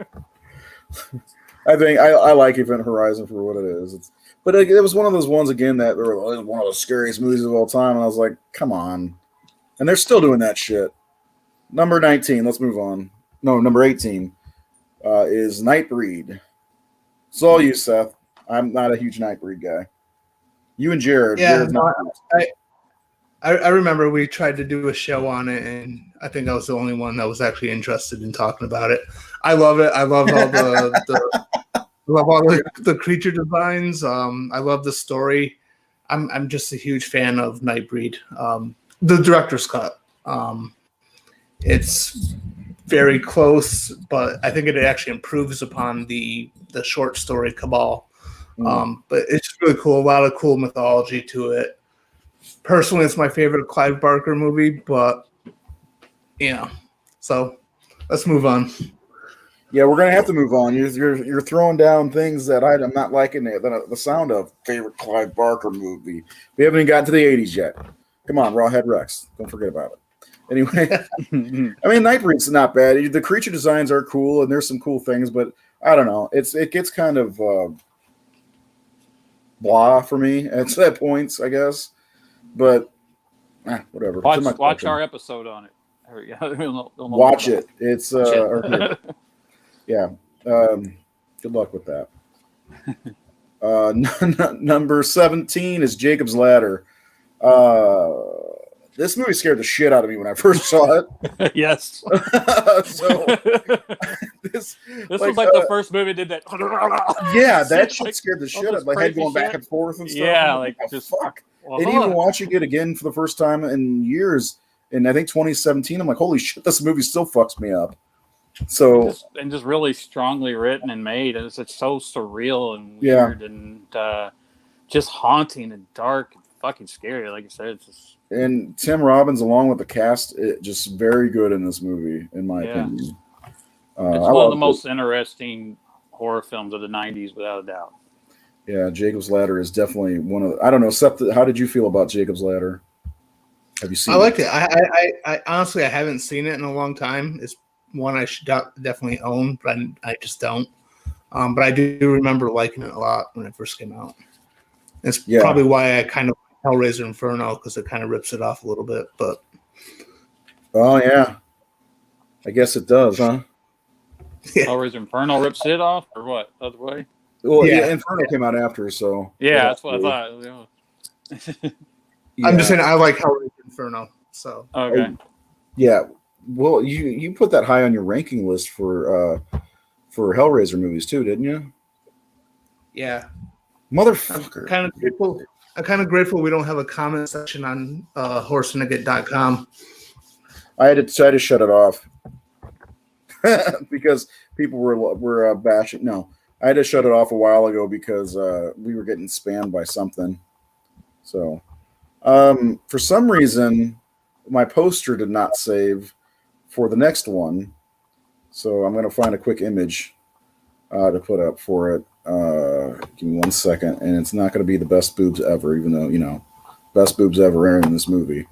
I think I like Event Horizon for what it is. But it was one of those ones again that were one of the scariest movies of all time, and I was like, come on. And they're still doing that shit. Number 19, let's move on. No, number 18 is Nightbreed. It's all you, Seth. I'm not a huge Nightbreed guy. You and Jared. Yeah, Jared's I remember we tried to do a show on it, and I think I was the only one that was actually interested in talking about it. I love it. I love all the creature designs. I love the story. I'm just a huge fan of Nightbreed. The director's cut. It's very close, but I think it actually improves upon the short story Cabal. But it's really cool. A lot of cool mythology to it. Personally, it's my favorite Clive Barker movie, but so let's move on. Yeah, we're gonna have to move on. You're throwing down things that I'm not liking the sound of. Favorite Clive Barker movie. We haven't even gotten to the 80s yet. Come on, Rawhead Rex. Don't forget about it. Anyway, I mean, Nightbreed's not bad. The creature designs are cool, and there's some cool things, but I don't know. It gets kind of blah for me at that points, I guess. But whatever. Watch our episode on it. Watch it. It's yeah. Good luck with that. Number 17 is Jacob's Ladder. This movie scared the shit out of me when I first saw it. Yes. So this was like the first movie did that. Yeah, that shit scared the shit out of my head going back and forth and stuff. Yeah, like just fuck. And even watching it again for the first time in years, in I think 2017, I'm like, holy shit, this movie still fucks me up. So just really strongly written and made, and it's so surreal and weird and just haunting and dark and fucking scary. Like you said, it's just. And Tim Robbins, along with the cast, just very good in this movie, in my opinion. It's one of the most interesting horror films of the 90s, without a doubt. Yeah, Jacob's Ladder is definitely one of. I don't know, Seth. How did you feel about Jacob's Ladder? Have you seen? I liked it. I honestly, I haven't seen it in a long time. It's one I should definitely own, but I just don't. But I do remember liking it a lot when it first came out. It's probably why I kind of like Hellraiser Inferno, because it kind of rips it off a little bit. But oh yeah, I guess it does, huh? Yeah. Hellraiser Inferno rips it off, or what? Other way? Well, yeah, Inferno came out after, so that's what I thought. Yeah. I'm just saying I like Hellraiser Inferno. So okay, yeah. Well, you put that high on your ranking list for Hellraiser movies too, didn't you? Yeah, motherfucker. I'm kind of grateful we don't have a comment section on horsenugget.com. I had to shut it off because people were bashing. No, I had to shut it off a while ago because we were getting spammed by something. So, for some reason, my poster did not save for the next one. So I'm going to find a quick image to put up for it. Give me 1 second. And it's not going to be the best boobs ever, even though, best boobs ever in this movie.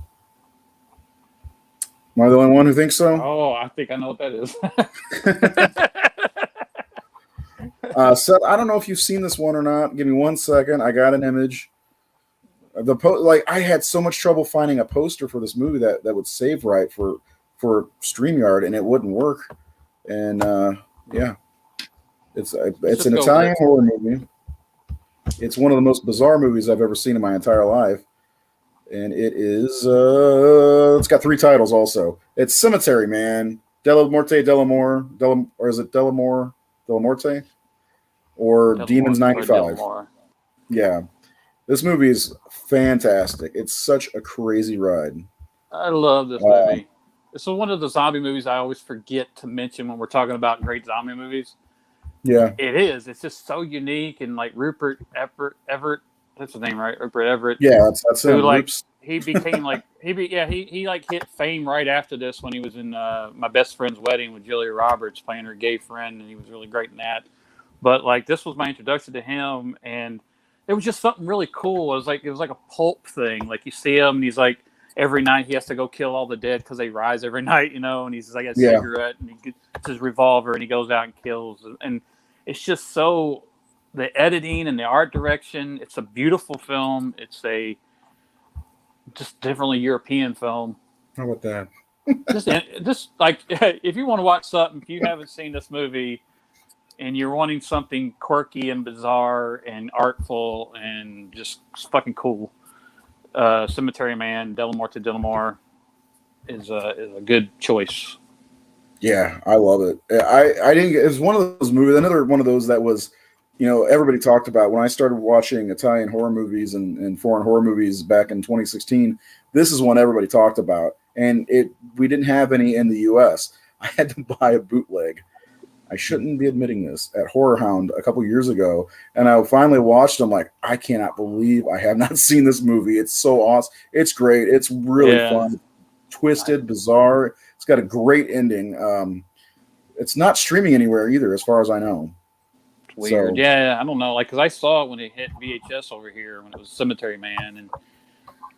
Am I the only one who thinks so? Oh, I think I know what that is. Seth, I don't know if you've seen this one or not. Give me 1 second. I got an image. I had so much trouble finding a poster for this movie that would save right for StreamYard, and it wouldn't work. And it's an Italian horror movie. It's one of the most bizarre movies I've ever seen in my entire life. And it is it's got 3 titles also. It's Cemetery Man, Della Morte Delamore, or is it Delamore Della Morte? Or Demons 95. Yeah. This movie is fantastic. It's such a crazy ride. I love this movie. This is one of the zombie movies I always forget to mention when we're talking about great zombie movies. Yeah. It is. It's just so unique, and like Rupert Everett, that's his name, right? Rupert Everett. Yeah, that's him. Like he became like he like hit fame right after this when he was in My Best Friend's Wedding with Julia Roberts playing her gay friend, and he was really great in that. But like this was my introduction to him, and it was just something really cool. It was like a pulp thing. Like you see him, and he's like every night he has to go kill all the dead because they rise every night, and he's like a cigarette, and he gets his revolver, and he goes out and kills. And it's just so the editing and the art direction. It's a beautiful film. It's a just differently European film. How about that? Just like if you want to watch something, if you haven't seen this movie and you're wanting something quirky and bizarre and artful and just fucking cool, Cemetery Man, Del Morte Del Amor is a good choice. Yeah, I love it. I didn't. It was one of those movies. Another one of those that was, everybody talked about when I started watching Italian horror movies and foreign horror movies back in 2016. This is one everybody talked about, and we didn't have any in the U.S. I had to buy a bootleg. I shouldn't be admitting this at Horror Hound a couple years ago, and I finally watched them. Like, I cannot believe I have not seen this movie. It's so awesome. It's great. It's really fun, twisted, bizarre. It's got a great ending. It's not streaming anywhere either, as far as I know. It's weird. So, yeah, I don't know. Like, because I saw it when it hit VHS over here when it was Cemetery Man,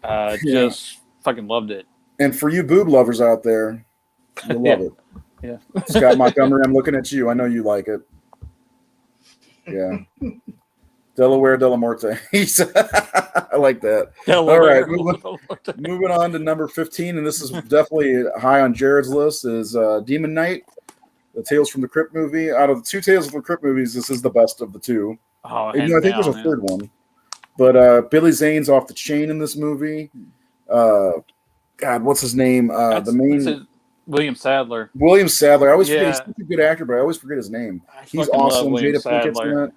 and just fucking loved it. And for you boob lovers out there, you'll love it. Yeah. Scott Montgomery, I'm looking at you. I know you like it. Yeah. Delaware de la Morte. I like that. Delaware. All right. Moving on to number 15, and this is definitely high on Jared's list, is Demon Knight, the Tales from the Crypt movie. Out of the two Tales from the Crypt movies, this is the best of the two. Oh, I think there's a third one. But Billy Zane's off the chain in this movie. God, what's his name? The main... William Sadler. I always forget. He's such a good actor, but I always forget his name. He's awesome. Jada Pinkett's in it.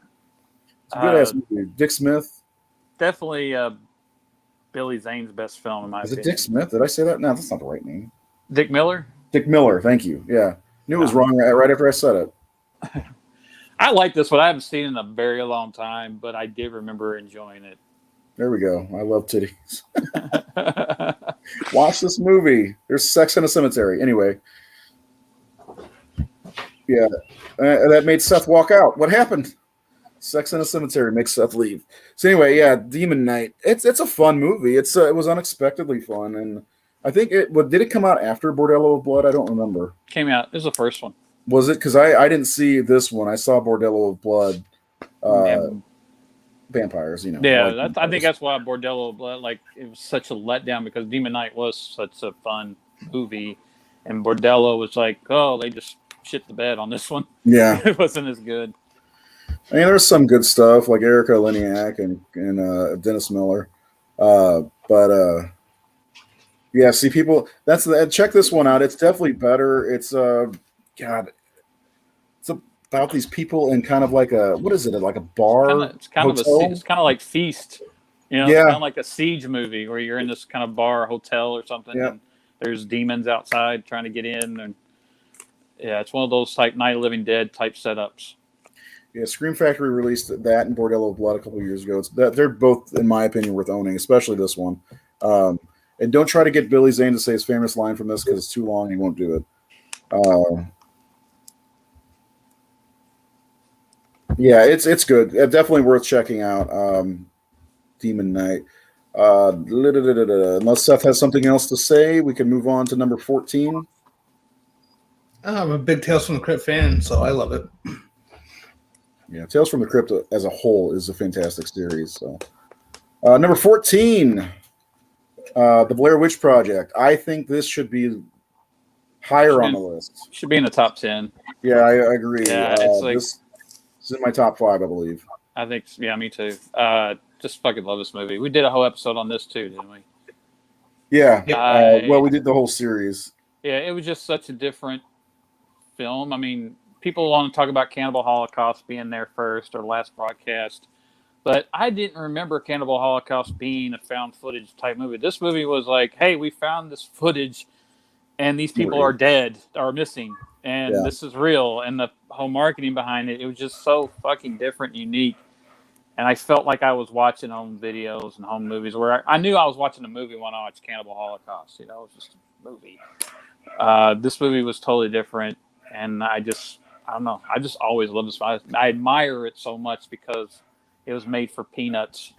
It's a good-ass movie. Dick Smith. Definitely Billy Zane's best film, in my opinion. Is it Dick Smith? Did I say that? No, that's not the right name. Dick Miller? Dick Miller, thank you. Yeah. Knew it was wrong right after I said it. I like this one. I haven't seen it in a very long time, but I did remember enjoying it. There we go. I love titties. Watch this movie. There's sex in a cemetery. Anyway. Yeah. That made Seth walk out. What happened? Sex in a cemetery makes Seth leave. So anyway, yeah, Demon Knight. It's a fun movie. It was unexpectedly fun, and I think did it come out after Bordello of Blood? I don't remember. Came out. It was the first one. Was it? Because I didn't see this one. I saw Bordello of Blood. Vampires, Yeah, I think that's why Bordello of Blood, it was such a letdown because Demon Knight was such a fun movie, and Bordello was like, oh, they just shit the bed on this one. Yeah, it wasn't as good. I mean, there's some good stuff like Erica Leniak and Dennis Miller, yeah. See, people, check this one out. It's definitely better. It's it's about these people in kind of like what is it? Like a bar? It's kind of like Feast. It's kind of like a siege movie where you're in this kind of bar, hotel, or something. Yeah. And there's demons outside trying to get in, and it's one of those type Night of the Living Dead type setups. Yeah, Scream Factory released that and Bordello of Blood a couple of years ago. They're both, in my opinion, worth owning, especially this one. And don't try to get Billy Zane to say his famous line from this because it's too long. He won't do it. Yeah, it's good. Definitely worth checking out. Demon Knight. Unless Seth has something else to say, we can move on to number 14. I'm a big Tales from the Crypt fan, so I love it. Yeah, Tales from the Crypt as a whole is a fantastic series. So, number 14, The Blair Witch Project. I think this should be higher on the list. Should be in the top 10. Yeah, I agree. Yeah, this is in my top 5, I believe. I think, yeah, me too. Just fucking love this movie. We did a whole episode on this too, didn't we? Yeah. Well, we did the whole series. Yeah, it was just such a different film. I mean, people want to talk about Cannibal Holocaust being there first or last broadcast, but I didn't remember Cannibal Holocaust being a found footage type movie. This movie was like, hey, we found this footage and these people are dead or missing, and this is real. And the whole marketing behind it, it was just so fucking different and unique. And I felt like I was watching home videos and home movies where I knew I was watching a movie when I watched Cannibal Holocaust. It was just a movie. This movie was totally different, and I don't know. I just always loved this. I admire it so much because it was made for peanuts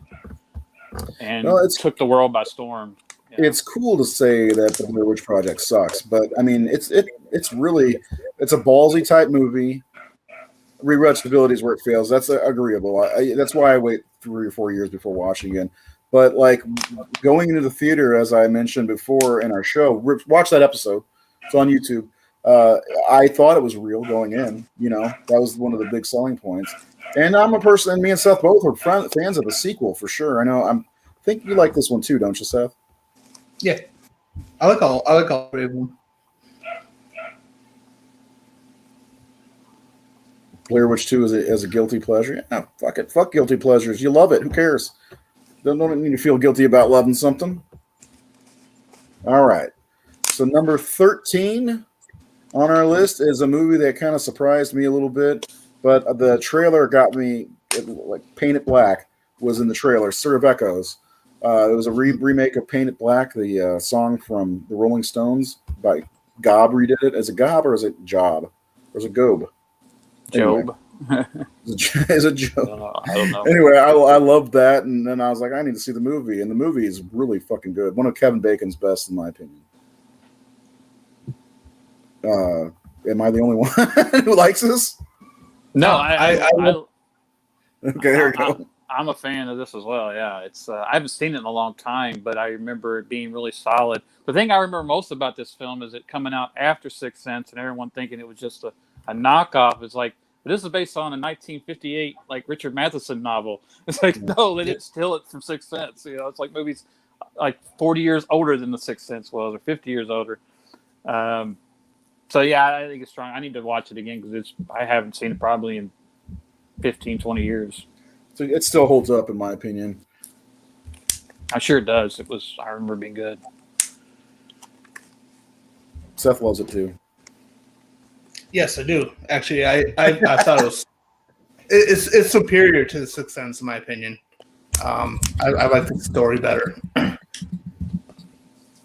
and took the world by storm. It's cool to say that the Blair Witch Project sucks, but I mean, it's a ballsy type movie. rewatchability is where it fails. That's agreeable. That's why I wait 3 or 4 years before watching again. But like going into the theater, as I mentioned before in our show, watch that episode. It's on YouTube. I thought it was real going in. You know, that was one of the big selling points. And I'm a person, and me and Seth both are fans of the sequel for sure. I know. I think you like this one too, don't you, Seth? Yeah, I like all 3 of them. Blair Witch 2 as a guilty pleasure. Yeah, fuck it. Fuck guilty pleasures. You love it. Who cares? Don't need to feel guilty about loving something. All right. So number 13 on our list is a movie that kind of surprised me a little bit, but the trailer got me, like Paint It Black was in the trailer, Stir of Echoes. It was a remake of Paint It Black, the song from the Rolling Stones by Gob redid it. Is it Gob or is it Job? Or is it Gob? Job. Anyway. Is it Job? I don't know. Anyway, I loved that, and then I was like, I need to see the movie, and the movie is really fucking good. One of Kevin Bacon's best, in my opinion. Am I the only one who likes this? No, Okay, there you go. I'm a fan of this as well. Yeah, it's I haven't seen it in a long time, but I remember it being really solid. The thing I remember most about this film is it coming out after Sixth Sense, and everyone thinking it was just a knockoff. It's like, this is based on a 1958 like Richard Matheson novel. It's like, no, they didn't steal it from Sixth Sense. You know, it's like movies like 40 years older than the Sixth Sense was, or 50 years older. So yeah, I think it's strong. I need to watch it again because I haven't seen it probably in 15, 20 years. So it still holds up, in my opinion. I'm sure it does. I remember it being good. Seth loves it too. Yes, I do. Actually, I thought it was it's superior to the Sixth Sense in my opinion. I like the story better.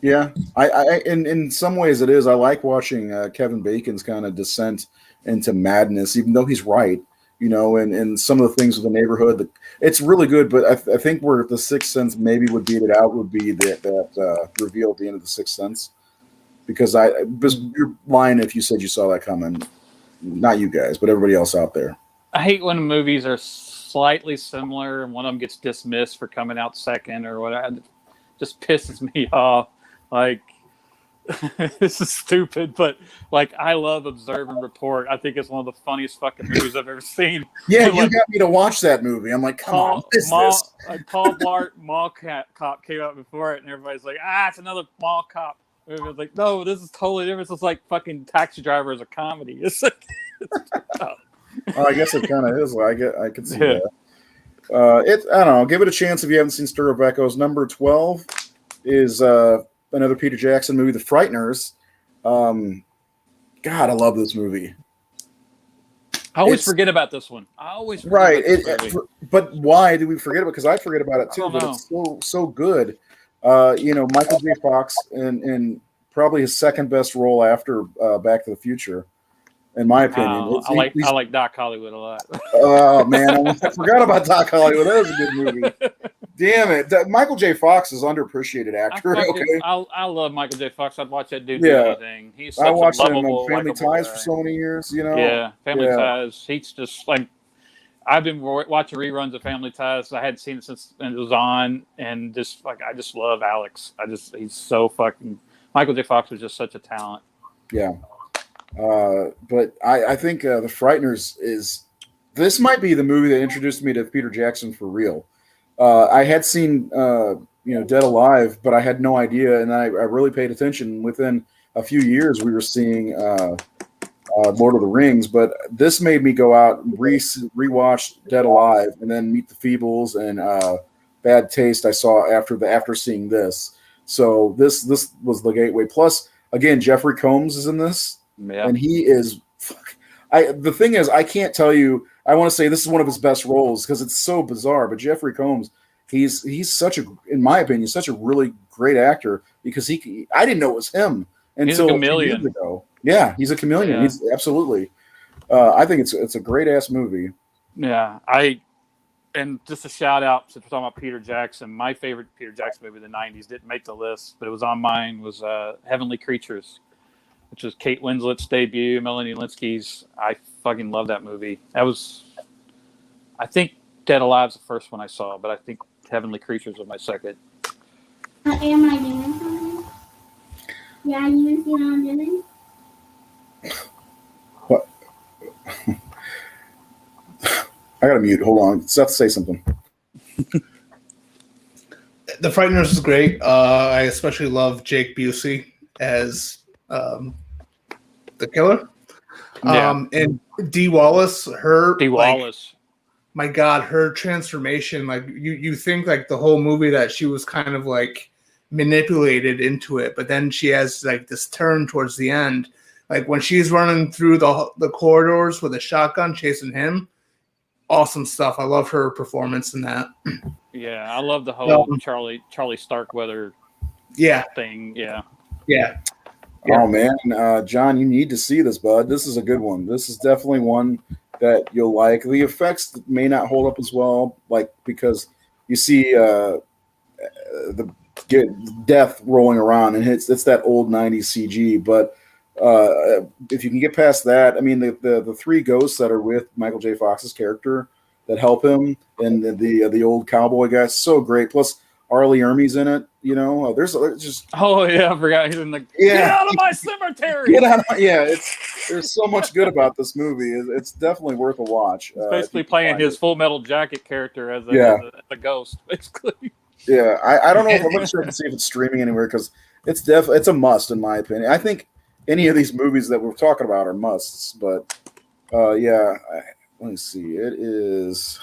Yeah, I in some ways it is. I like watching Kevin Bacon's kind of descent into madness, even though he's right, you know, and some of the things with the neighborhood. It's really good, but I think where the Sixth Sense maybe would beat it out would be that reveal at the end of the Sixth Sense. Because you're lying if you said you saw that coming. Not you guys, but everybody else out there. I hate when movies are slightly similar and one of them gets dismissed for coming out second or whatever. It just pisses me off. Like, this is stupid, but like, I love Observe and Report. I think it's one of the funniest fucking movies I've ever seen. Yeah, you like, got me to watch that movie. I'm like, come on, this? Paul Blart Mall Cop came out before it, and everybody's like, it's another mall cop. It was like, no, this is totally different. It's like fucking Taxi Driver is a comedy. It's like, I guess it kind of is. I can see that. I don't know. Give it a chance if you haven't seen Stir of Echoes. Number 12 is another Peter Jackson movie, The Frighteners. God, I love this movie. I always forget about this one. Right. But why do we forget about it? Because I forget about it too. But it's so good. You know, Michael J. Fox in probably his second best role after Back to the Future, in my opinion. I like Doc Hollywood a lot. Oh man, I forgot about Doc Hollywood. That was a good movie. Damn it, Michael J. Fox is underappreciated actor. I love Michael J. Fox. I'd watch that dude do anything. He's such I watched him on Family Ties for so many years. You know, Family Ties. He's just like. I've been watching reruns of Family Ties. I hadn't seen it since it was on, and just like I just love Alex. He's so fucking. Michael J. Fox was just such a talent. Yeah, but I think The Frighteners is. This might be the movie that introduced me to Peter Jackson for real. I had seen Dead Alive, but I had no idea, and I really paid attention. Within a few years, we were seeing. Lord of the Rings, but this made me go out and rewatch Dead Alive and then Meet the Feebles and Bad Taste I saw after seeing this. So this was the gateway. Plus, again, Jeffrey Combs is in this, and he is. The thing is, I can't tell you. I want to say this is one of his best roles because it's so bizarre. But Jeffrey Combs, he's such in my opinion, such a really great actor because I didn't know it was him until a few years ago. Yeah, he's a chameleon. Yeah. He's absolutely. I think it's a great ass movie. Yeah, and just a shout out since we're talking about Peter Jackson. My favorite Peter Jackson movie of the '90s didn't make the list, but it was on mine. Was Heavenly Creatures. which is Kate Winslet's debut, Melanie Linsky's. I fucking love that movie. That was, I think Dead Alive's the first one I saw, but I think Heavenly Creatures was my second. Am I doing something? Yeah, you see what I'm doing? What? I gotta mute. Hold on. Seth, say something. The Frighteners is great. I especially love Jake Busey as the killer. Yeah. And Dee Wallace, Dee Wallace. My God, her transformation, like you think like the whole movie that she was kind of like manipulated into it, but then she has like this turn towards the end. Like when she's running through the corridors with a shotgun chasing him, awesome stuff. I love her performance in that. Yeah, I love the whole Charlie Starkweather thing. Yeah. Oh man, John, you need to see this, bud. This is a good one. This is definitely one that you'll like. The effects may not hold up as well, like because you see the death rolling around, and it's that old '90s CG. But if you can get past that, I mean, the three ghosts that are with Michael J. Fox's character that help him, and the old cowboy guy, so great. Plus Arlie Ermey's in it. You know, there's just Oh yeah, I forgot he's in the get out of my cemetery. There's so much good about this movie. It's definitely worth a watch. He's basically playing his Full Metal Jacket character as a ghost, basically. Yeah, I don't know if I'm not sure I can see if it's streaming anywhere because it's a must in my opinion. I think any of these movies that we're talking about are musts, but let me see. It is.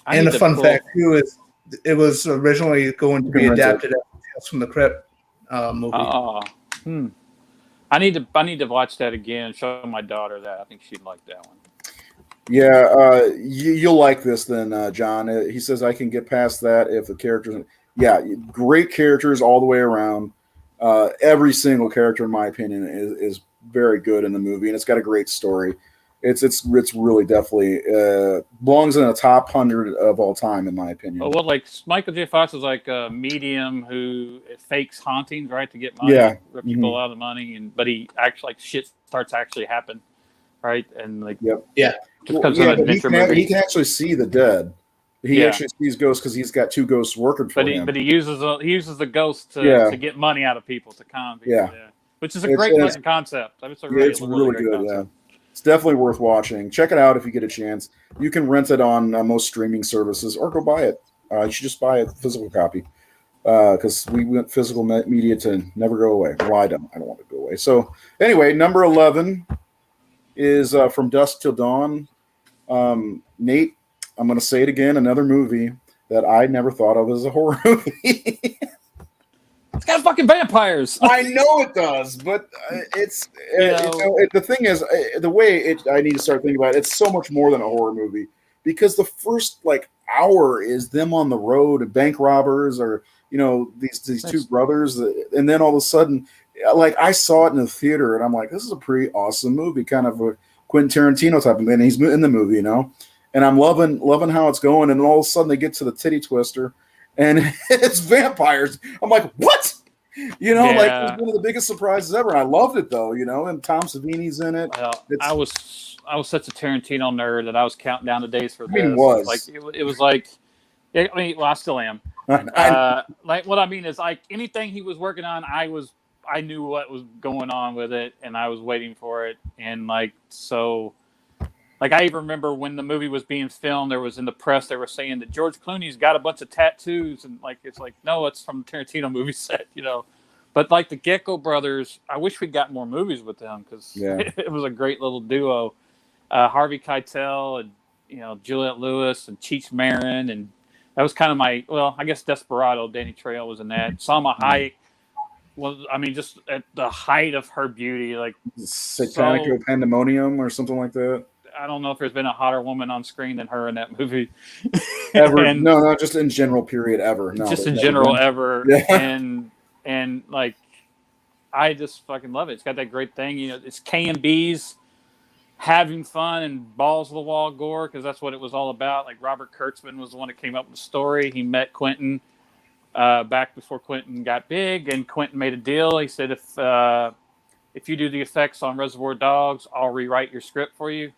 And a fun fact too is it was originally going to be adapted as Tales from the Crypt movie. I need to watch that again and show my daughter that. I think she'd like that one. Yeah, you'll like this then, John. He says I can get past that if the characters. Yeah, great characters all the way around. Every single character, in my opinion, is very good in the movie, and it's got a great story. It's really definitely belongs in the top 100 of all time, in my opinion. Well, like Michael J. Fox is like a medium who fakes hauntings, right, to get money, rip people out of money, but he actually like shit starts to actually happen, right, and like he can actually see the dead. He actually sees ghosts because he's got two ghosts working for him. But he uses the ghosts to get money out of people, to con people, which is a great fucking concept. It's really good. Concept. Yeah. It's definitely worth watching. Check it out if you get a chance. You can rent it on most streaming services or go buy it. You should just buy a physical copy because we want physical media to never go away. Well, I don't want it to go away. So anyway, number 11 is From Dusk Till Dawn. Nate, I'm going to say it again, another movie that I never thought of as a horror movie. It's got fucking vampires. I know it does, but it's the thing is the way I need to start thinking about it. It's so much more than a horror movie because the first hour is them on the road, bank robbers, or these two brothers, and then all of a sudden, I saw it in the theater, and I'm like, this is a pretty awesome movie, kind of a Quentin Tarantino type of thing. And he's in the movie, and I'm loving how it's going, and then all of a sudden they get to the titty twister. And it's vampires. I'm like, what? It was one of the biggest surprises ever. And I loved it though, and Tom Savini's in it. Well, I was such a Tarantino nerd that I was counting down the days for this. It was like, I still am. What I mean is anything he was working on, I knew what was going on with it, and I was waiting for it, and I even remember when the movie was being filmed, there was in the press, they were saying that George Clooney's got a bunch of tattoos. And no, it's from the Tarantino movie set, But the Gecko Brothers, I wish we'd got more movies with them because it was a great little duo. Harvey Keitel and, Juliette Lewis and Cheech Marin. And that was kind of I guess Desperado, Danny Trejo was in that. Salma Hayek was, just at the height of her beauty. Satanic Pandemonium or something like that. I don't know if there's been a hotter woman on screen than her in that movie. Ever? No, just in general, period, ever. No, just in general, ever. Yeah. And I just fucking love it. It's got that great thing. It's K&B's having fun and balls to the wall gore because that's what it was all about. Robert Kurtzman was the one that came up with the story. He met Quentin back before Quentin got big, and Quentin made a deal. He said if if you do the effects on Reservoir Dogs, I'll rewrite your script for you.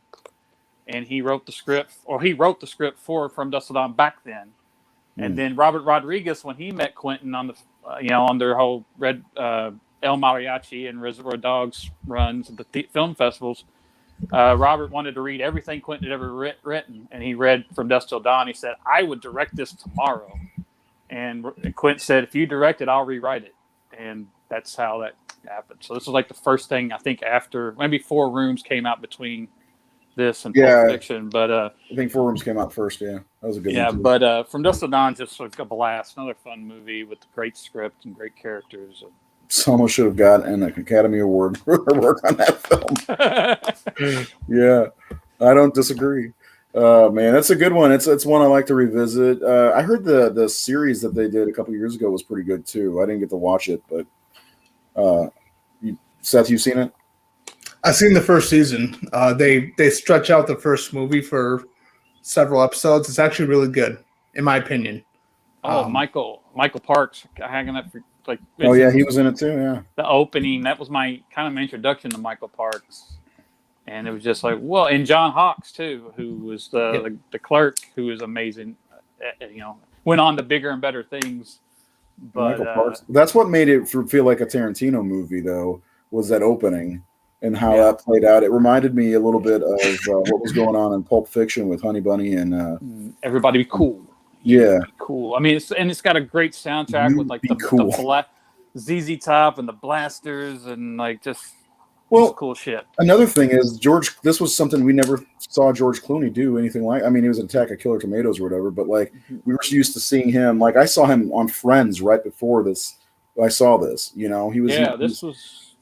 And he wrote the script for From Dusk Till Dawn back then. And then Robert Rodriguez, when he met Quentin on the, on their whole Red El Mariachi and Reservoir Dogs runs at the film festivals, Robert wanted to read everything Quentin had ever written, and he read From Dusk Till Dawn. He said, "I would direct this tomorrow," and Quentin said, "If you direct it, I'll rewrite it," and that's how that happened. So this was like the first thing, I think, after maybe Four Rooms came out between this and Pulp Fiction, but I think Four Rooms came out first. Yeah, that was a good one. Yeah, but From Dusk Till Dawn just like a blast. Another fun movie with a great script and great characters. Someone should have gotten an Academy Award for their work on that film. Yeah, I don't disagree. Man, that's a good one. It's one I like to revisit. I heard the series that they did a couple years ago was pretty good too. I didn't get to watch it, but Seth, you seen it? I've seen the first season. They stretch out the first movie for several episodes. It's actually really good, in my opinion. Michael Parks hanging up for like. Oh yeah, he was in it too. Yeah, the opening, that was my introduction to Michael Parks, and it was just like, well, and John Hawkes too, who was the clerk, who was amazing. Went on to bigger and better things. But Michael Parks. That's what made it feel like a Tarantino movie, though, was that opening. And how that played out. It reminded me a little bit of what was going on in Pulp Fiction with Honey Bunny and Everybody Be Cool. Yeah, be cool. I mean, it's got a great soundtrack with like the ZZ Top and the Blasters and like just cool shit. Another thing is George. This was something we never saw George Clooney do anything like. I mean, he was in Attack of Killer Tomatoes or whatever, but like we were used to seeing him. Like I saw him on Friends right before this. I saw this. He was.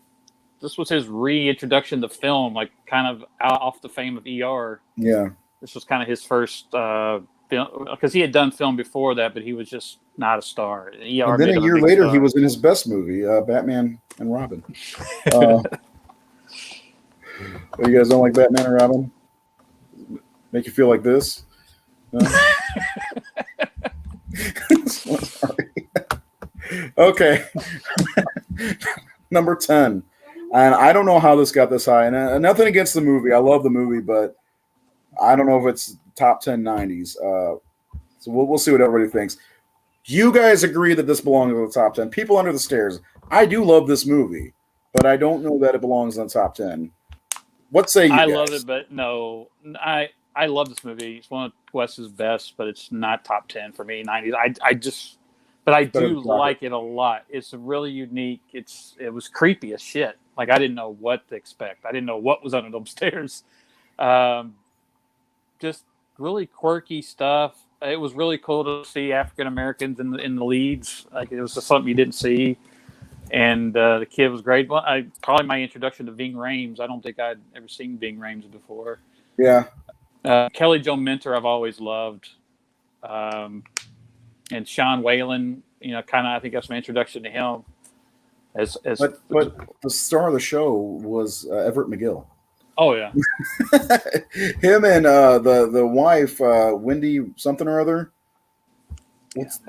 This was his reintroduction to film, like kind of off the fame of ER. Yeah. This was kind of his first film, because he had done film before that, but he was just not a star. ER. And then a year later, he was in his best movie, Batman and Robin. You guys don't like Batman and Robin? Make you feel like this? No? Sorry. Okay. Number 10. And I don't know how this got this high. And nothing against the movie. I love the movie, but I don't know if it's top 10 90s. So we'll see what everybody thinks. You guys agree that this belongs in the top 10. People Under the Stairs. I do love this movie, but I don't know that it belongs in the top 10. What say you guys? I love it, but no. I love this movie. It's one of Wes's best, but it's not top 10 for me. 90s. I do like it a lot. It's really unique. It was creepy as shit. Like I didn't know what to expect. I didn't know what was under those stairs. Just really quirky stuff. It was really cool to see African Americans in the leads. Like it was just something you didn't see. And the kid was great. Well, probably my introduction to Ving Rhames. I don't think I'd ever seen Ving Rhames before. Yeah. Kelly Jo Minter I've always loved. And Sean Whalen, I think that's my introduction to him. But the star of the show was Everett McGill. Oh yeah. Him and the wife, Wendy something or other.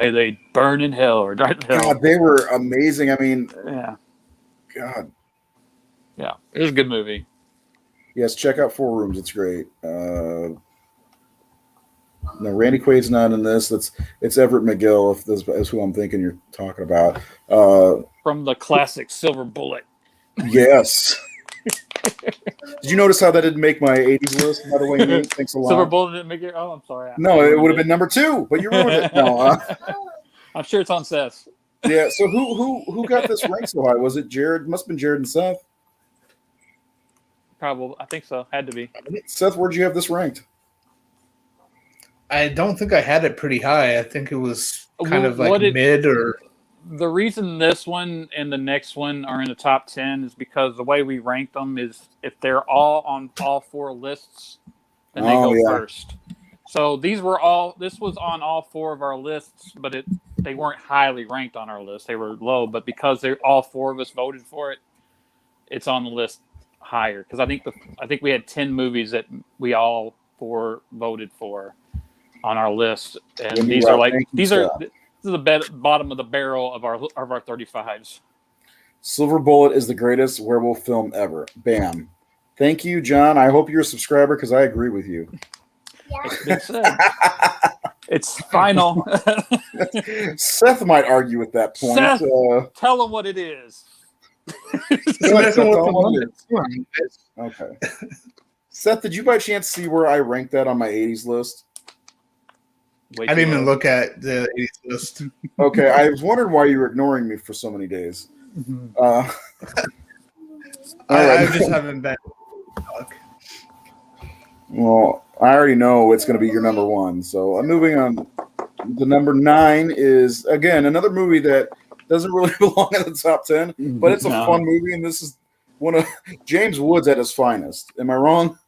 They burn in hell or die in hell. God, they were amazing. I mean, yeah. God. Yeah, it was a good movie. Yes, check out Four Rooms. It's great. No, Randy Quaid's not in this. It's Everett McGill, if this is who I'm thinking you're talking about. From the classic Silver Bullet. Yes. Did you notice how that didn't make my 80s list, by the way, Nate? Thanks a lot. Silver Bullet didn't make it? Oh, I'm sorry. No, it would have been number 2, but you ruined it. No, I'm sure it's on Seth. Yeah, so who got this ranked so high? Was it Jared? Must have been Jared and Seth. Probably. I think so. Had to be. Seth, where'd you have this ranked? I don't think I had it pretty high. I think it was kind of like mid or... The reason this one and the next one are in the top 10 is because the way we rank them is if they're all on all 4 lists, then they go first. So this was on all 4 of our lists, but they weren't highly ranked on our list. They were low, but because all 4 of us voted for it, it's on the list higher. Because I think we had 10 movies that we all 4 voted for on our list, and This is the bottom of the barrel of our 35s. Silver Bullet is the greatest werewolf film ever. Bam. Thank you, John. I hope you're a subscriber because I agree with you. It's been said. It's final. Seth might argue with that point. Seth, tell them what it is. Okay. Seth, did you by chance see where I ranked that on my 80s list? I didn't even look at the 80s list. Okay, I was wondering why you were ignoring me for so many days. I just haven't been. Well, I already know it's going to be your number one. So I'm moving on. The number 9 is, again, another movie that doesn't really belong in the top 10, but it's a fun movie, and this is one of James Woods at his finest. Am I wrong?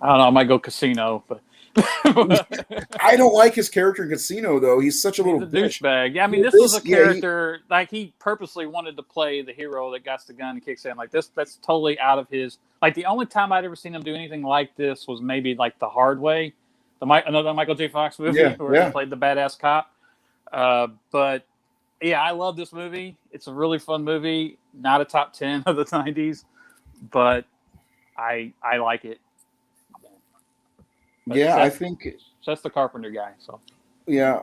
I don't know. I might go Casino, but I don't like his character in Casino, though. He's such a little douchebag. Yeah, I mean, this was a character like he purposely wanted to play the hero that got the gun and kicks in. Like this, that's totally out of his. Like the only time I'd ever seen him do anything like this was maybe like The Hard Way, another Michael J. Fox movie where he played the badass cop. But yeah, I love this movie. It's a really fun movie. Not a top 10 of the 90s, but I like it. But yeah, I think that's the Carpenter guy. So yeah,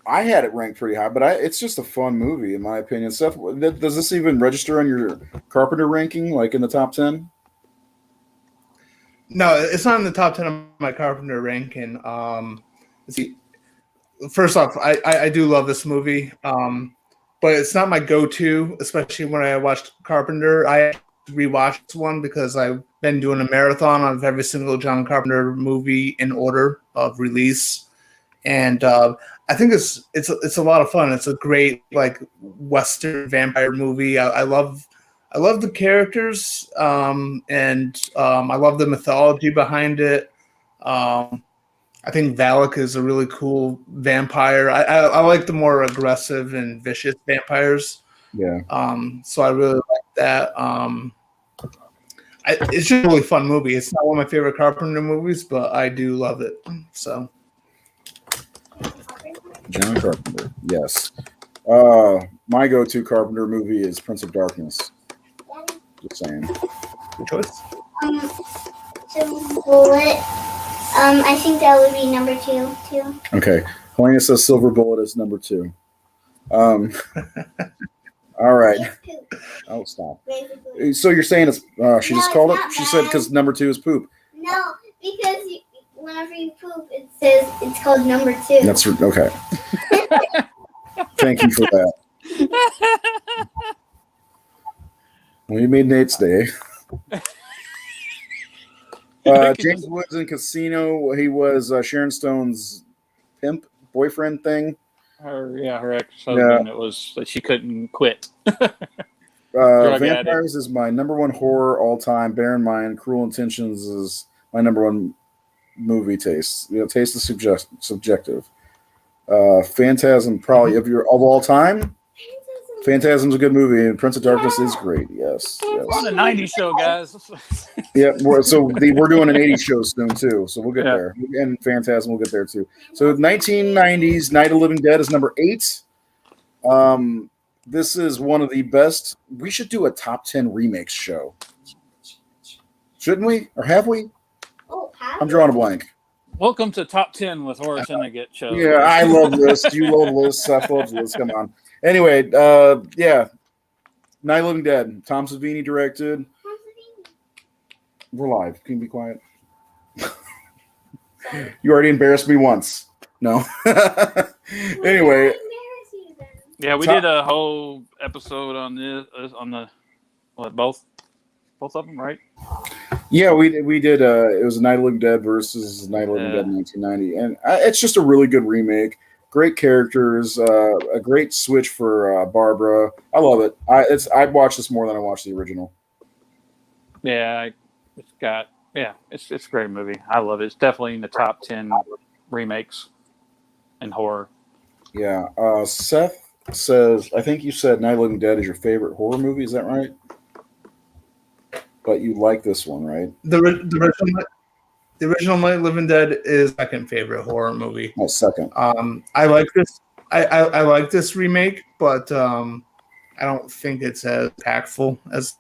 I had it ranked pretty high, but it's just a fun movie in my opinion. Seth, does this even register on your Carpenter ranking, like in the top 10? No, it's not in the top 10 of my Carpenter ranking. See, first off, I do love this movie, but it's not my go-to, especially when I watched Carpenter. I rewatched this one because I've been doing a marathon of every single John Carpenter movie in order of release, and I think it's a lot of fun. It's a great like Western vampire movie. I love the characters, and I love the mythology behind it. I think Valak is a really cool vampire. I like the more aggressive and vicious vampires. Yeah. So I really like that. It's just a really fun movie. It's not one of my favorite Carpenter movies, but I do love it. So. John Carpenter, yes. My go-to Carpenter movie is Prince of Darkness. Just saying. Good choice. Silver Bullet. I think that would be number 2 too. Okay. Helena says Silver Bullet is number 2. All right. Oh, stop. Basically. So you're saying it's she just called it? She said because number 2 is poop. No, because whenever you poop, it says it's called number 2. That's okay. Thank you for that. Well, you made Nate's day. James Woods in Casino. He was Sharon Stone's pimp boyfriend thing. Her ex-husband. It was that she couldn't quit. Vampires is my number 1 horror all time. Bear in mind, Cruel Intentions is my number 1 movie taste. Taste is subjective. Phantasm probably of all time. Phantasm's a good movie, and Prince of Darkness is great. Yes. We're on a 90s show, guys. Yeah, we're doing an 80s show soon too, so we'll get there. And Phantasm will get there too. So 1990s, Night of the Living Dead is number 8. This is one of the best. We should do a top 10 remakes show, shouldn't we? Or have we? I'm drawing a blank. Welcome to Top 10 with Horace Ennigett show. Yeah, I love lists. You love lists. Seth loves lists. Come on. Anyway, yeah. Night of the Living Dead. Tom Savini directed. We're live. Can you be quiet? You already embarrassed me once. No. Anyway. Yeah, we did a whole episode on this both of them, right? Yeah, we did. It was Night of the Living Dead versus Night of the Living Dead in 1990, and it's just a really good remake. Great characters, a great switch for Barbara. I love it. I'd watch this more than I watched the original. Yeah, it's a great movie. I love it. It's definitely in the top 10 remakes in horror. Yeah. Seth says, I think you said Night of the Living Dead is your favorite horror movie. Is that right? But you like this one, right? The original Night of the Living Dead is my second favorite horror movie. My second. I like this. I like this remake, but I I don't think it's as impactful as,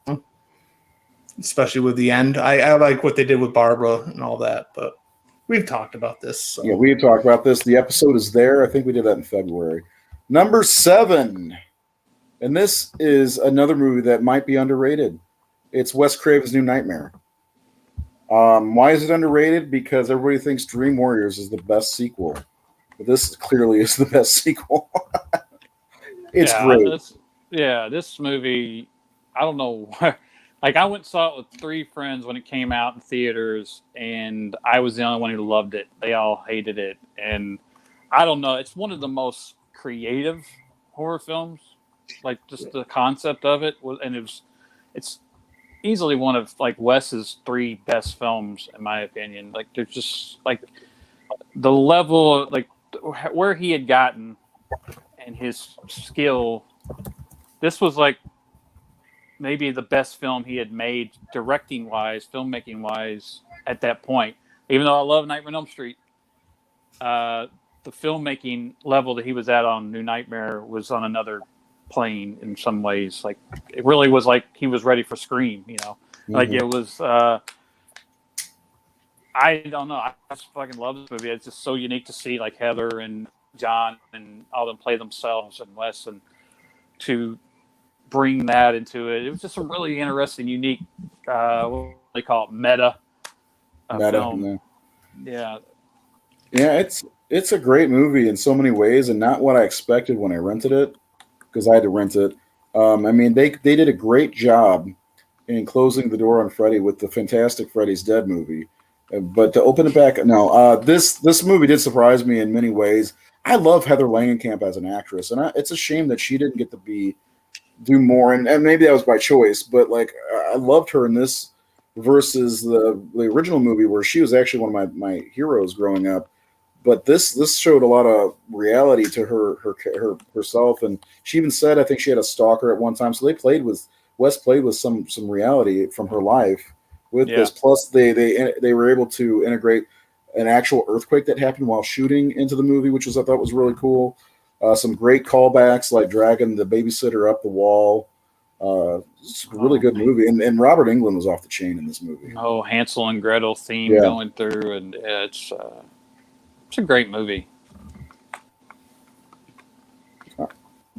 especially with the end. I like what they did with Barbara and all that, but we've talked about this. So. Yeah, we had talked about this. The episode is there. I think we did that in February. Number 7. And this is another movie that might be underrated. It's Wes Craven's New Nightmare. Why is it underrated? Because everybody thinks Dream Warriors is the best sequel. But this clearly is the best sequel. It's great. This movie, I don't know. Like, I went and saw it with 3 friends when it came out in theaters, and I was the only one who loved it. They all hated it. And I don't know. It's one of the most creative horror films. Like, just the concept of it. And it's easily one of, like, Wes's 3 best films, in my opinion. Like, there's just, like, the level, like, where he had gotten and his skill. This was, like, maybe the best film he had made, directing wise, filmmaking wise, at that point. Even though I love Nightmare on Elm Street, the filmmaking level that he was at on New Nightmare was on another plane in some ways. Like, it really was like he was ready for Scream, you know. Mm-hmm. Like, it was. I don't know. I just fucking love this movie. It's just so unique to see, like, Heather and John and all them play themselves, and Wes, and to bring that into it. It was just a really interesting, unique, what do they call it, meta film. Yeah, it's a great movie in so many ways, and not what I expected when I rented it, because I had to rent it. I mean, they did a great job in closing the door on Freddy with the fantastic Freddy's Dead movie. But to open it back, this movie did surprise me in many ways. I love Heather Langenkamp as an actress, and it's a shame that she didn't get to do more, and maybe that was by choice, but, like, I loved her in this versus the original movie, where she was actually one of my heroes growing up. But this showed a lot of reality to herself, and she even said, I think she had a stalker at one time. So Wes played with some reality from her life with this. Plus, they were able to integrate an actual earthquake that happened while shooting into the movie, which I thought was really cool. Some great callbacks, like dragging the babysitter up the wall. It's a really good movie. And Robert Englund was off the chain in this movie. Oh, Hansel and Gretel theme going through. And it's a great movie.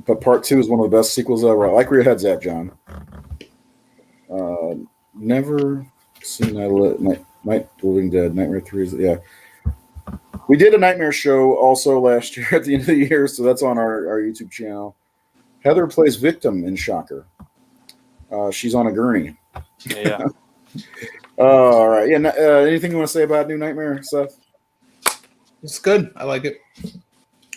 But part 2 is one of the best sequels ever. I like where your head's at, John. Never seen Night Living Dead. Nightmare 3 is, yeah. We did a Nightmare show also last year at the end of the year, so that's on our YouTube channel. Heather plays victim in Shocker. She's on a gurney. Yeah. All right. Yeah. Anything you want to say about New Nightmare, Seth? It's good. I like it. Okay.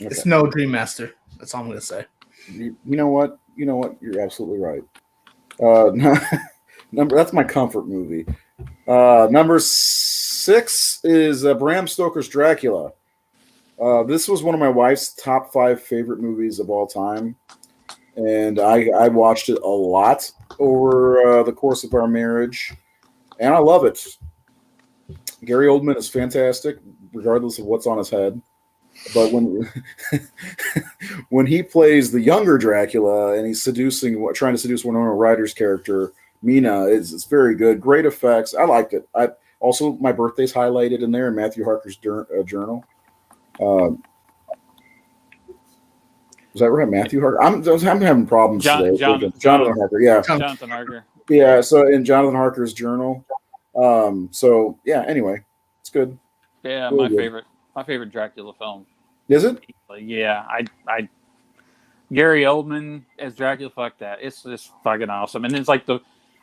It's no Dream Master. That's all I'm going to say. You know what? You're absolutely right. That's my comfort movie. Number 6 is Bram Stoker's Dracula. This was one of my wife's top 5 favorite movies of all time, and I watched it a lot over the course of our marriage, and I love it. Gary Oldman is fantastic, regardless of what's on his head. But when he plays the younger Dracula and he's trying to seduce Winona Ryder's character, Mina, it's very good. Great effects. I liked it. Also, my birthday's highlighted in there in Matthew Harker's journal. Is that right, Matthew Harker? I'm having problems today. Jonathan Harker, yeah. Jonathan Harker. Yeah, so in Jonathan Harker's journal. So yeah, anyway, it's good. Yeah, really my favorite Dracula film. Is it? Yeah, I Gary Oldman as Dracula, fuck that. It's just fucking awesome. And it's like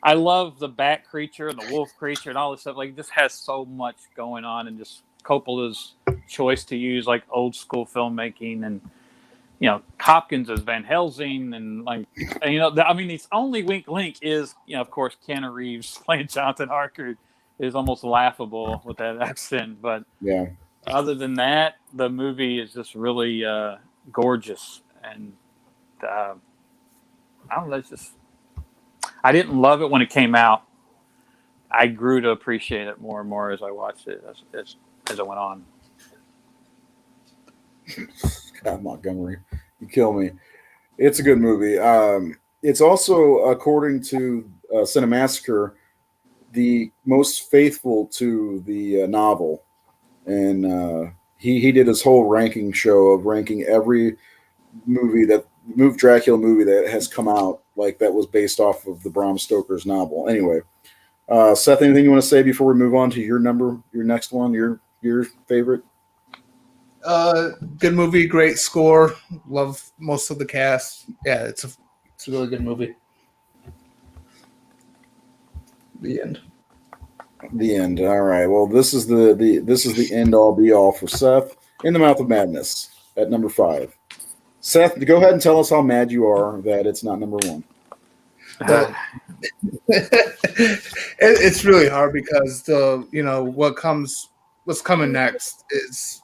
I love the bat creature and the wolf creature and all this stuff. Like, it just has so much going on, and just Coppola's choice to use, like, old school filmmaking, and, you know, Hopkins as Van Helsing, and, like, and, you know, I mean, its only wink link is, you know, of course, Keanu Reeves playing Jonathan Harker is almost laughable with that accent. But yeah, other than that, the movie is just really gorgeous. And I don't know, it's just, I didn't love it when it came out. I grew to appreciate it more and more as I watched it as it went on. God, Montgomery, you kill me. It's a good movie. it's also, according to Cinemassacre, the most faithful to the novel, and he did his whole ranking show of ranking every Dracula movie that has come out, like that was based off of the Bram Stoker's novel. Anyway, Seth, anything you want to say before we move on to your next one, your favorite? Good movie, great score. Love most of the cast. Yeah, it's a really good movie. The end. The end. All right. Well, this is the end all be all for Seth. In the Mouth of Madness at number 5. Seth, go ahead and tell us how mad you are that it's not number 1. Well, it's really hard because what's coming next is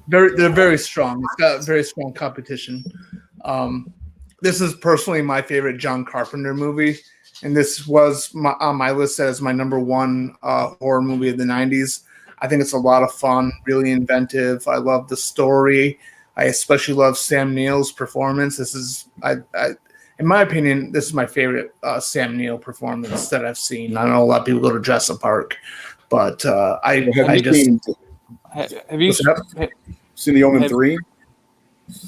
they're very strong. It's got very strong competition. This is personally my favorite John Carpenter movie, and this was on my list as my number 1 horror movie of the 90s. I think it's a lot of fun, really inventive. I love the story. I especially love Sam Neill's performance. This is, in my opinion, this is my favorite Sam Neill performance that I've seen. I know a lot of people go to Jurassic Park, but have you seen The Omen 3?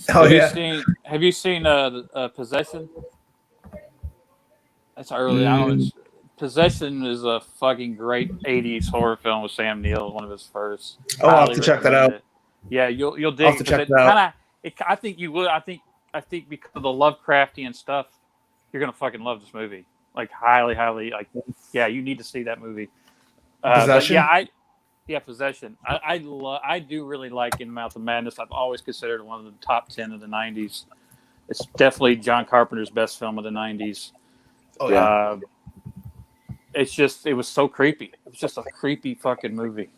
Have you seen Possession? That's early. Possession is a fucking great 80s horror film with Sam Neill, one of his first. Oh, I'll have to check that out. Yeah, you'll dig. I'll have to check that out. I think you would. I think because of the Lovecraftian stuff, you're gonna fucking love this movie. Like highly, like yeah, you need to see that movie. Possession. Possession. I do really like In the Mouth of Madness. I've always considered one of the top 10 of the 90s. It's definitely John Carpenter's best film of the 90s. Oh yeah. It was so creepy. It was just a creepy fucking movie.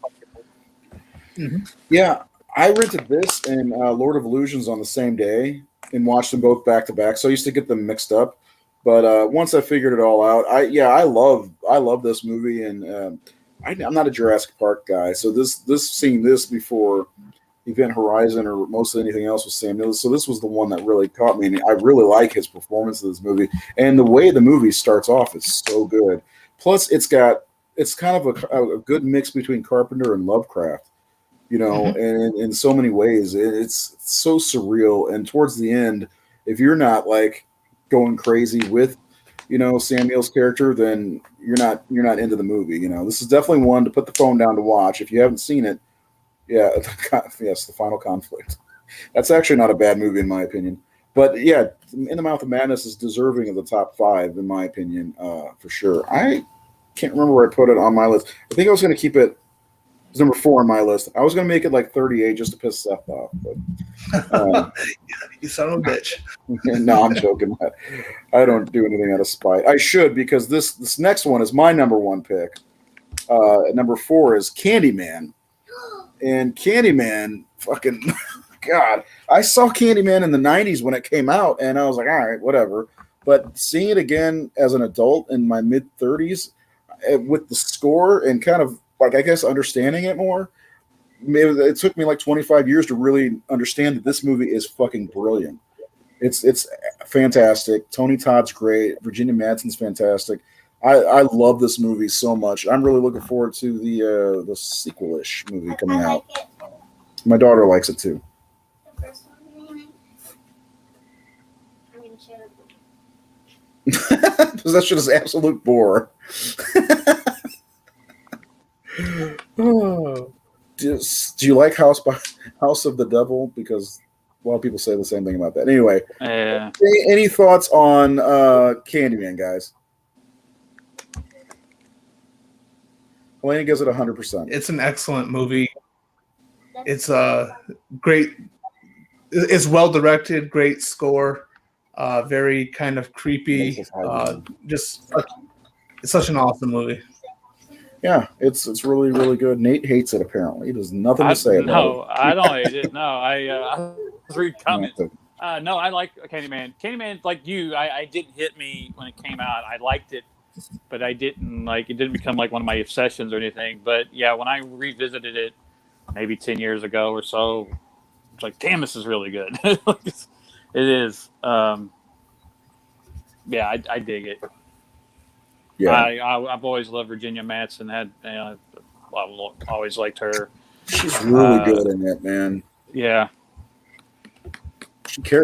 Mm-hmm. Yeah, I rented this and Lord of Illusions on the same day and watched them both back to back. So I used to get them mixed up, but once I figured it all out, I love this movie, and I'm not a Jurassic Park guy, so seeing this before Event Horizon or most of anything else with Sam Neill, so this was the one that really caught me, and I really like his performance in this movie, and the way the movie starts off is so good. Plus, it's kind of a good mix between Carpenter and Lovecraft, and in so many ways, it's so surreal. And towards the end, if you're not like going crazy with, Sam Neill's character, then you're not into the movie. This is definitely one to put the phone down to watch if you haven't seen it. Yeah, yes, The Final Conflict. That's actually not a bad movie in my opinion. But yeah, In the Mouth of Madness is deserving of the top 5 in my opinion, for sure. I can't remember where I put it on my list. I think I was going to keep it as number 4 on my list. I was going to make it like 38 just to piss Seth off. But you son of a bitch. No, I'm joking. I don't do anything out of spite. I should, because this next one is my number 1 pick. Number 4 is Candyman. And Candyman, fucking God, I saw Candyman in the 90s when it came out, and I was like, all right, whatever. But seeing it again as an adult in my mid 30s with the score and kind of like, I guess, understanding it more, maybe it took me like 25 years to really understand that this movie is fucking brilliant. It's fantastic. Tony Todd's great. Virginia Madsen's fantastic. I love this movie so much. I'm really looking forward to the sequel-ish movie coming out. My daughter likes it too. The first one, anyway. I'm going to show it. Because that shit is absolute bore. Oh. Do you like House of the Devil? Because a lot of people say the same thing about that. Anyway, any thoughts on Candyman, guys? Elena gives it 100%. It's an excellent movie. It's great. It's well directed. Great score. Very kind of creepy. It's such an awesome movie. Yeah, it's really, really good. Nate hates it, apparently. There's nothing to say about it. No, I don't hate it. No, I read comments. No, I like Candyman. Candyman, like you, I didn't hit me when it came out. I liked it, but I didn't it didn't become like one of my obsessions or anything. But yeah, when I revisited it maybe 10 years ago or so, it's like, damn, this is really good. It is. yeah, I dig it. Yeah, I've always loved Virginia Madsen. I've always liked her. she's really good in it, man. Yeah.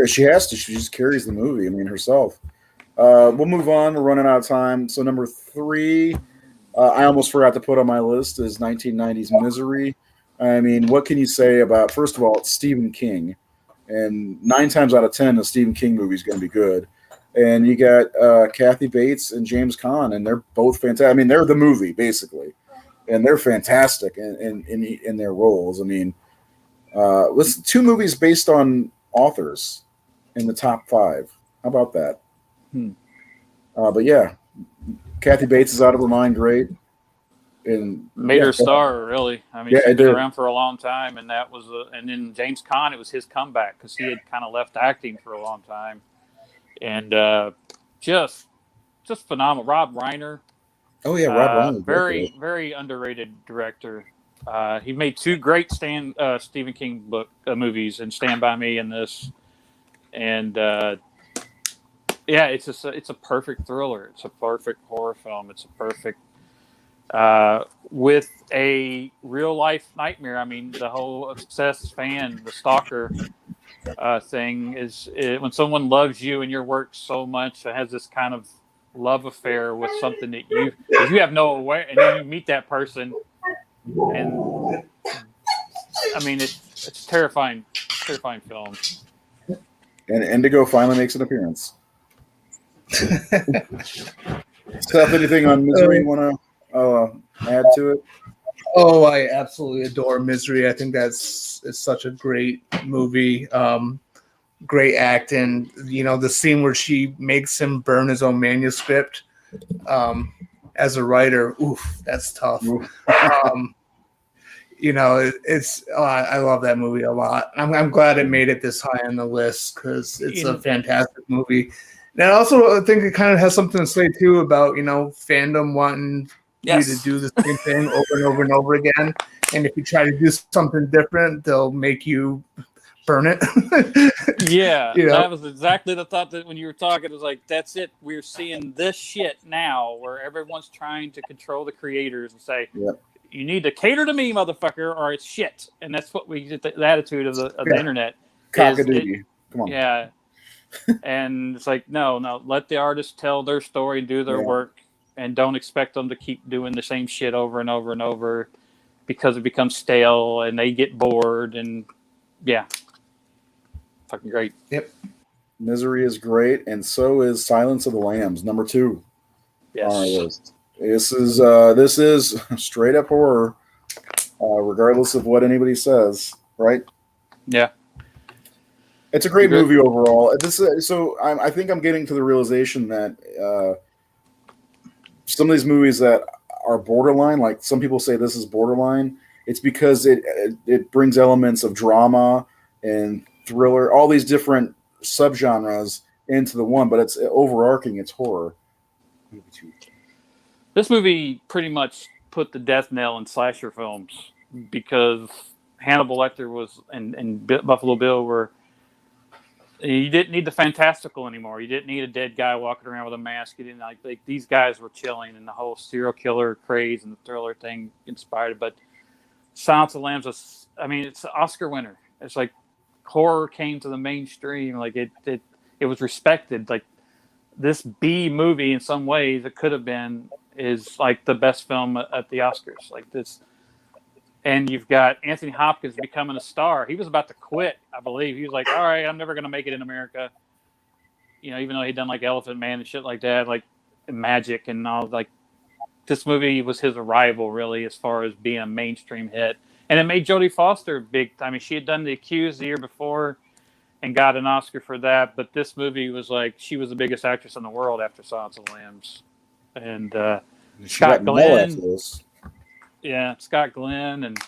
She has to. She just carries the movie. I mean, herself. We'll move on. We're running out of time. So number 3, I almost forgot to put on my list, is 1990s Misery. I mean, what can you say about? First of all, it's Stephen King, and 9 times out of 10, a Stephen King movie is going to be good. And you got Kathy Bates and James Caan, and they're both fantastic. I mean, they're the movie basically, and they're fantastic in their roles. I mean, listen, 2 movies based on authors in the top 5. How about that? But yeah, Kathy Bates is out of her mind. Great. And Made her a star, really. I mean, Yeah, she's it been did. around for a long time, and that was and then James Caan, it was his comeback because he had kind of left acting for a long time, and just phenomenal. Rob Reiner, Oh yeah, Rob Reiner. very very underrated director. He made 2 great Stephen King movies, and Stand by Me and this, and yeah, it's a perfect thriller. It's a perfect horror film. It's a perfect. With a real life nightmare. I mean, the whole obsessed fan, the Stoker thing is when someone loves you and your work so much, it has this kind of love affair with something that you have no aware, and then you meet that person, and I mean, it's a terrifying film. And Indigo finally makes an appearance. Seth, anything on Misery you want to add to it? Oh, I absolutely adore Misery. I think it's such a great movie. Great acting. You know, the scene where she makes him burn his own manuscript as a writer. Oof, that's tough. You know, I love that movie a lot. I'm glad it made it this high on the list because it's a fantastic movie. And I also think it kind of has something to say too about, you know, fandom wanting you to do the same thing over and over and over again. And if you try to do something different, they'll make you burn it. Yeah, You know? that was exactly the thought that when you were talking, it was like, that's it. We're seeing this shit now where everyone's trying to control the creators and say, you need to cater to me, motherfucker, or it's shit. And that's what we get the attitude of the internet. Cock-a-doodle. Come on. Yeah. And it's like, no, let the artists tell their story and do their work, and don't expect them to keep doing the same shit over and over and over because it becomes stale and they get bored. And yeah, fucking great. Yep. Misery is great, and so is Silence of the Lambs, number 2 on our list. This is straight up horror, regardless of what anybody says, right? Yeah. It's a great movie overall. I think I'm getting to the realization that some of these movies that are borderline, like some people say this is borderline, it's because it brings elements of drama and thriller, all these different subgenres into the one, but it's overarching. It's horror. This movie pretty much put the death knell in slasher films because Hannibal Lecter and Buffalo Bill were. You didn't need the fantastical anymore. You didn't need a dead guy walking around with a mask. You didn't like these guys were chilling, and the whole serial killer craze and the thriller thing inspired. But Silence of the Lambs it's an Oscar winner. It's like horror came to the mainstream. Like it was respected. Like this B movie in some ways it could have been is like the best film at the Oscars. Like this. And you've got Anthony Hopkins becoming a star. He was about to quit, I believe. He was like, all right, I'm never going to make it in America. You know, even though he'd done like Elephant Man and shit like that, like Magic and all. Like, this movie was his arrival, really, as far as being a mainstream hit. And it made Jodie Foster big. I mean, she had done The Accused the year before and got an Oscar for that. But this movie was like, she was the biggest actress in the world after Silence of the Lambs. And Scott Glenn. Yeah, Scott Glenn, and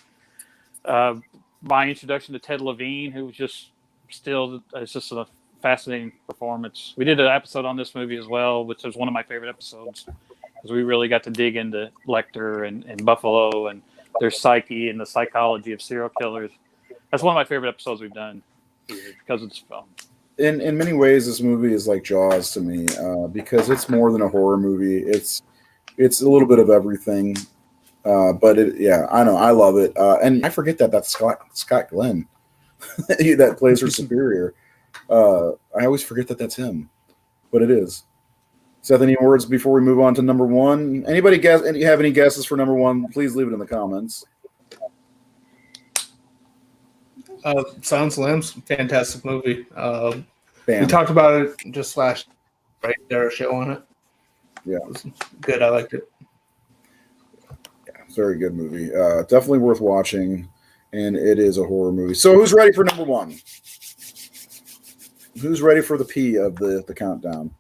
my introduction to Ted Levine, who was just it's just a fascinating performance. We did an episode on this movie as well, which was one of my favorite episodes because we really got to dig into Lecter and Buffalo and their psyche and the psychology of serial killers. That's one of my favorite episodes we've done because of this film. in many ways, this movie is like Jaws to me because it's more than a horror movie. It's a little bit of everything. But I know I love it, and I forget that's Scott Glenn that plays her superior. I always forget that's him, but it is. Seth, any words before we move on to number one? Anybody have any guesses for number one? Please leave it in the comments. Silence of the Lambs, fantastic movie. Bam. We talked about it just last right there, show on it. Yeah, it was good. I liked it. Very good movie. Definitely worth watching, and it is a horror movie. So who's ready for number one? Who's ready for the P of the countdown?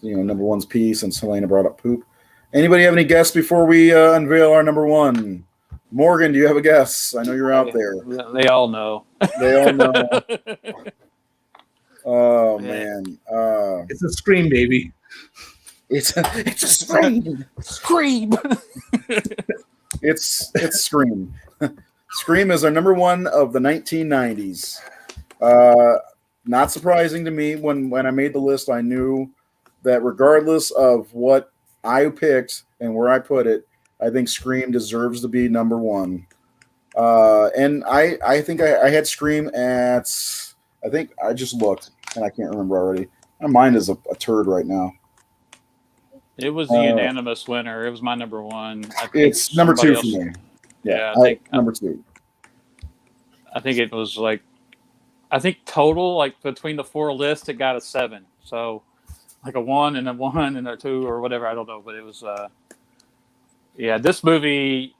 Number one's P since Helena brought up poop. Anybody have any guests before we unveil our number one? Morgan, do you have a guess? I know you're out there. They all know. They all know. Oh, man. It's a Scream, baby. It's a Scream. Scream. It's Scream. Scream is our number one of the 1990s. Not surprising to me. When I made the list, I knew that regardless of what I picked and where I put it, I think Scream deserves to be number one. And I think I had Scream at, I think I just looked and I can't remember already. My mind is a turd right now. It was the unanimous winner. It was my number one. It's number two for me. Yeah, I think number two. I think it was like, I think total, like between the four lists, it got a 7. So like a 1 and a 1 and a 2 or whatever. I don't know. But it was, this movie,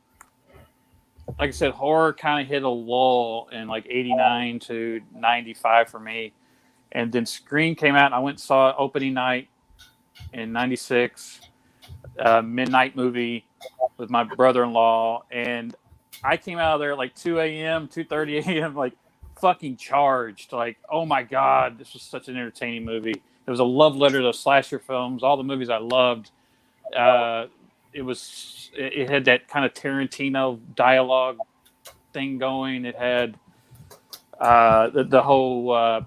like I said, horror kind of hit a lull in like 89 to 95 for me. And then Scream came out and I went and saw it opening night in 96, midnight movie with my brother-in-law. And I came out of there at like 2 a.m., 2:30 a.m., like fucking charged. Like, oh my God, this was such an entertaining movie. It was a love letter to slasher films, all the movies I loved. It had that kind of Tarantino dialogue thing going. It had the whole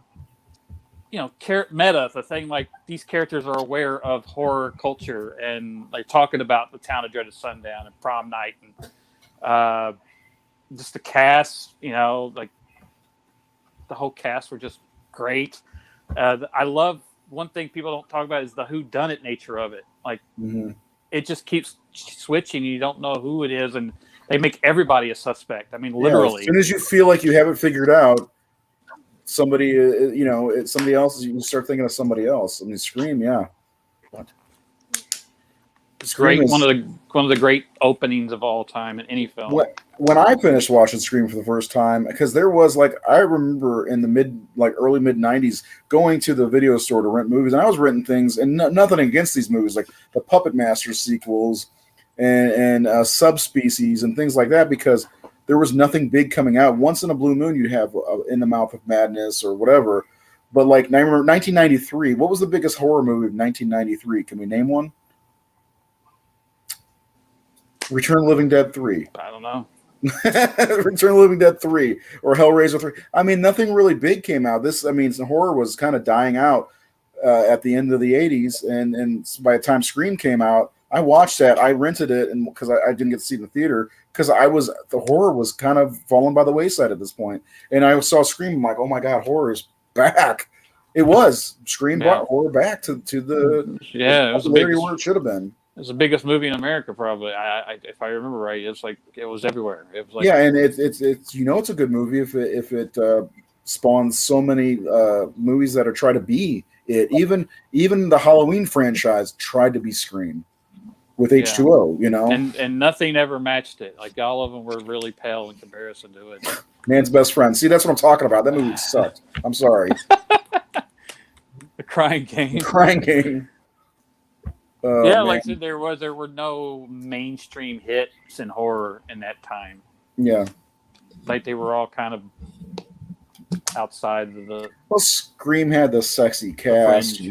meta, the thing, like these characters are aware of horror culture and like talking about the town of dreaded sundown and prom night and just the cast, like the whole cast were just great. I love, one thing people don't talk about is the whodunit nature of it. Like it just keeps switching. You don't know who it is, and they make everybody a suspect. I mean, literally. As soon as you feel like you have it figured out, somebody, it's somebody else. You start thinking of somebody else. I mean, Scream, yeah. It's great. One of the great openings of all time in any film. When I finished watching Scream for the first time, because there was I remember in the early mid 90s going to the video store to rent movies, and I was renting things, and nothing against these movies, like the Puppet Master sequels and Subspecies and things like that, because there was nothing big coming out. Once in a blue moon, you'd have In the Mouth of Madness or whatever. But I remember 1993. What was the biggest horror movie of 1993? Can we name one? Return of the Living Dead 3. I don't know. Return of the Living Dead 3 or Hellraiser 3. I mean, nothing really big came out. Horror was kind of dying out at the end of the 80s. And by the time Scream came out, I watched that. I rented it and because I didn't get to see it in the theater because the horror was kind of falling by the wayside at this point. And I saw Scream. I'm like, oh my God, horror is back. It was. Scream brought horror back to the it was where it should have been. It was the biggest movie in America, probably. If I remember right, it's like it was everywhere. It was like, and it's it's a good movie if it spawns so many movies that are trying to be it. Even the Halloween franchise tried to be Scream with H2O, and nothing ever matched it. Like all of them were really pale in comparison to it. Man's Best Friend. See, that's what I'm talking about. That movie sucked. I'm sorry. The Crying Game. Crying Game. Like I said, there were no mainstream hits in horror in that time. Yeah, like they were all kind of outside of the. Well, Scream had the sexy cast,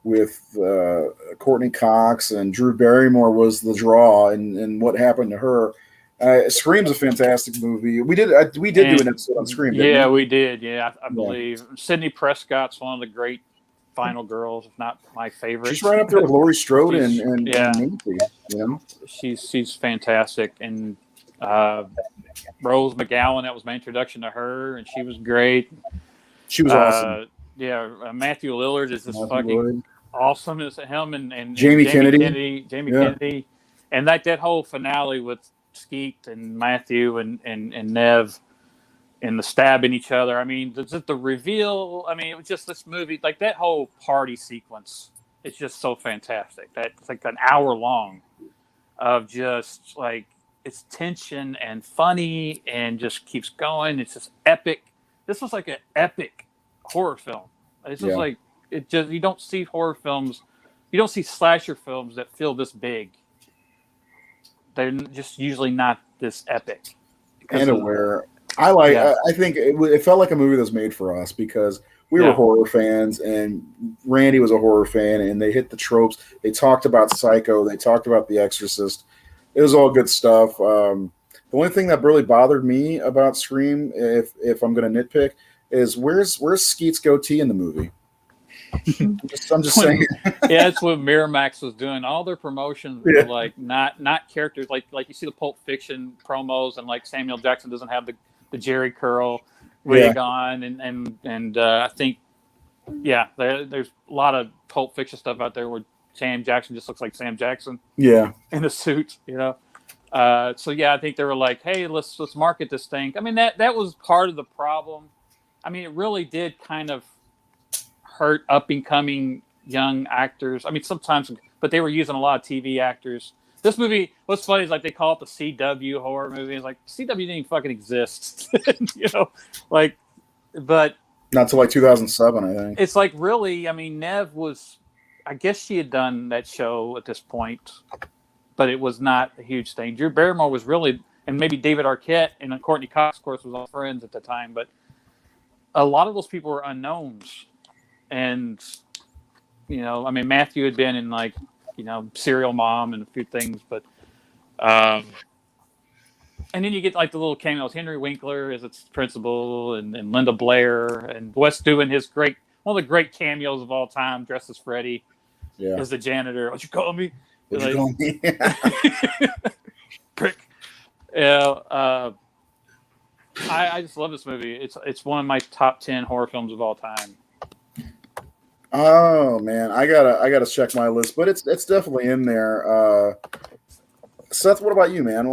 with Courtney Cox and Drew Barrymore was the draw, and what happened to her. Scream's a fantastic movie. We did do an episode on Scream. Yeah, we did. Yeah, I believe Sidney Prescott's one of the great final girls, if not my favorite. She's right up there with Laurie Strode and Nancy. You know, she's fantastic, and Rose McGowan. That was my introduction to her, and she was great. She was awesome. Yeah, Matthew Lillard is just fucking awesome. It's him and Jamie Kennedy. Kennedy, and that whole finale with Skeet and Matthew and Nev and the stabbing each other. I mean, the reveal. I mean, it was just this movie, like that whole party sequence. It's just so fantastic. It's like an hour long of just like it's tension and funny and just keeps going. It's just epic. This was like an epic horror film. This was like it just you don't see horror films, you don't see slasher films that feel this big. They're just usually not this epic. And aware. I think it felt like a movie that was made for us because we were horror fans and Randy was a horror fan and they hit the tropes. They talked about Psycho. They talked about The Exorcist. It was all good stuff. The only thing that really bothered me about Scream, if I'm going to nitpick, is where's Skeet's goatee in the movie? I'm just saying. Yeah, that's what Miramax was doing. All their promotions were like not characters like you see the Pulp Fiction promos and like Samuel Jackson doesn't have the Jerry curl wig on and I think there's a lot of Pulp Fiction stuff out there where Sam Jackson just looks like Sam Jackson. Yeah, in a suit, you know. So I think they were like, hey, let's market this thing. I mean that was part of the problem. I mean, it really did kind of hurt up and coming young actors. I mean, sometimes, but they were using a lot of TV actors. This movie, what's funny is like they call it the CW horror movie. It's like CW didn't even fucking exist, you know, like, but not until like 2007, I think. It's like really, I mean, Nev was, I guess she had done that show at this point, but it was not a huge thing. Drew Barrymore was really, and maybe David Arquette and Courtney Cox, of course, was all friends at the time, but a lot of those people were unknowns. And, you know, I mean, Matthew had been in like, you know, Serial Mom and a few things, but, and then you get like the little cameos. Henry Winkler as its principal and Linda Blair and Wes doing his one of the great cameos of all time, dressed as Freddy as the janitor. What you call me? What you call me? Prick. Yeah. I just love this movie. It's one of my top 10 horror films of all time. Oh man, I gotta check my list, but it's definitely in there. Seth, what about you, man?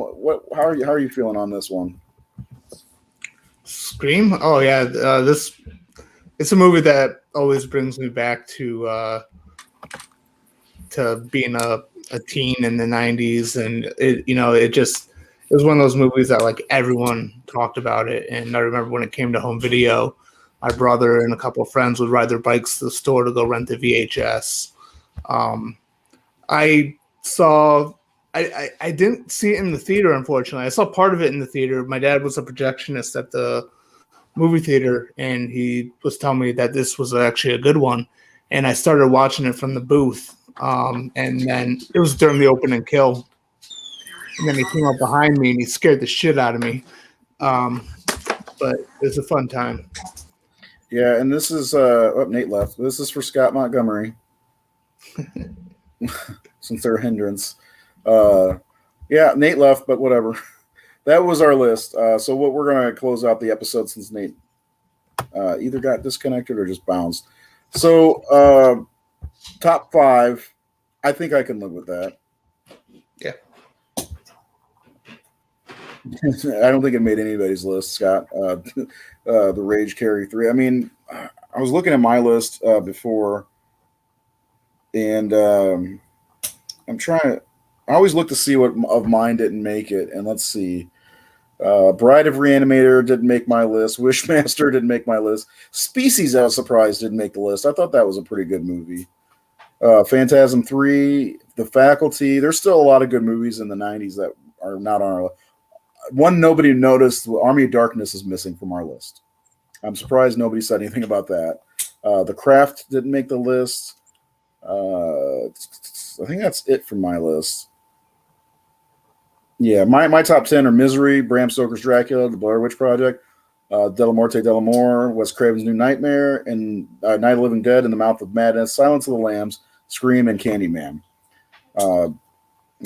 How are you feeling on this one? Scream? Oh yeah, it's a movie that always brings me back to being a teen in the 90s, and it was one of those movies that like everyone talked about it. And I remember when it came to home video, my brother and a couple of friends would ride their bikes to the store to go rent the VHS. I didn't see it in the theater, unfortunately. I saw part of it in the theater. My dad was a projectionist at the movie theater, and he was telling me that this was actually a good one. And I started watching it from the booth. And then it was during the opening kill. And then he came up behind me, and he scared the shit out of me. But it was a fun time. Yeah, and this is Nate left. This is for Scott Montgomery. Since they're a hindrance. Nate left, but whatever. That was our list. So what we're gonna close out the episode since Nate either got disconnected or just bounced. So top 5, I think I can live with that. Yeah. I don't think it made anybody's list, Scott. The Rage Carry 3. I mean, I was looking at my list before, and I'm trying to. I always look to see what of mine didn't make it, and let's see. Bride of Reanimator didn't make my list. Wishmaster didn't make my list. Species, I was surprised, didn't make the list. I thought that was a pretty good movie. Phantasm 3, The Faculty. There's still a lot of good movies in the 90s that are not on our list. One nobody noticed, Army of Darkness is missing from our list. I'm surprised nobody said anything about that. The Craft didn't make the list. I think that's it from my list. Yeah, my top 10 are Misery, Bram Stoker's Dracula, The Blair Witch Project, Della Morte Delamore, Wes Craven's New Nightmare, and Night of the Living Dead, In the Mouth of Madness, Silence of the Lambs, Scream, and Candyman. I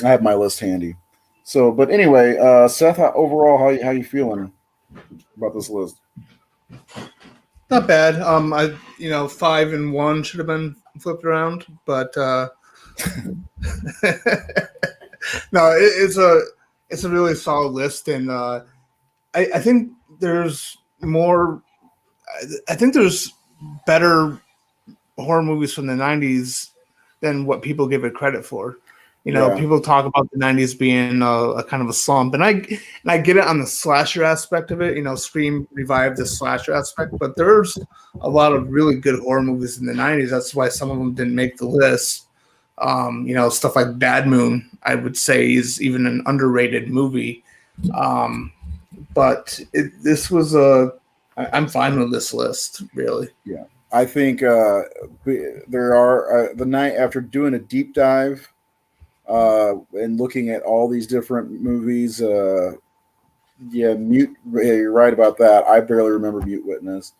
have my list handy. So, but anyway, Seth, overall, how you feeling about this list? Not bad. 5 and 1 should have been flipped around, but no, it's a really solid list, and I think there's more. I think there's better horror movies from the '90s than what people give it credit for. People talk about the '90s being a kind of a slump, and I get it on the slasher aspect of it. Scream revived the slasher aspect, but there's a lot of really good horror movies in the '90s. That's why some of them didn't make the list. Stuff like Bad Moon, I would say, is even an underrated movie. But this was I'm fine with this list, really. Yeah, I think there are the night after doing a deep dive and looking at all these different movies. You're right about that. I barely remember Mute Witness.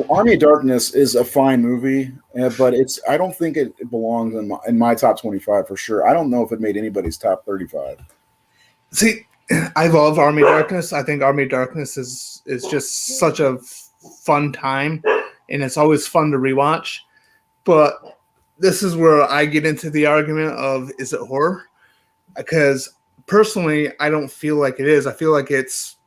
Army of Darkness is a fine movie, but I don't think it belongs in my top 25 for sure. I don't know if it made anybody's top 35. See, I love Army of Darkness. I think Army of Darkness is just such a fun time, and it's always fun to rewatch. But this is where I get into the argument of, is it horror? Because personally, I don't feel like it is. I feel like it's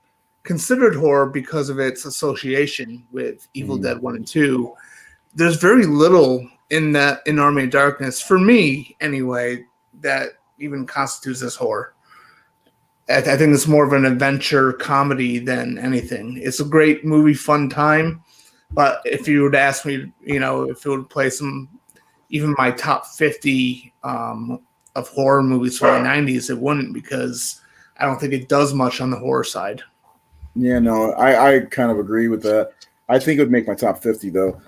considered horror because of its association with Evil Dead 1 and 2. There's very little in Army of Darkness, for me anyway, that even constitutes as horror. I think it's more of an adventure comedy than anything. It's a great movie, fun time. But if you would ask me, if it would play even my top 50 of horror movies from the 90s, it wouldn't, because I don't think it does much on the horror side. Yeah, no, I kind of agree with that. I think it would make my top 50, though.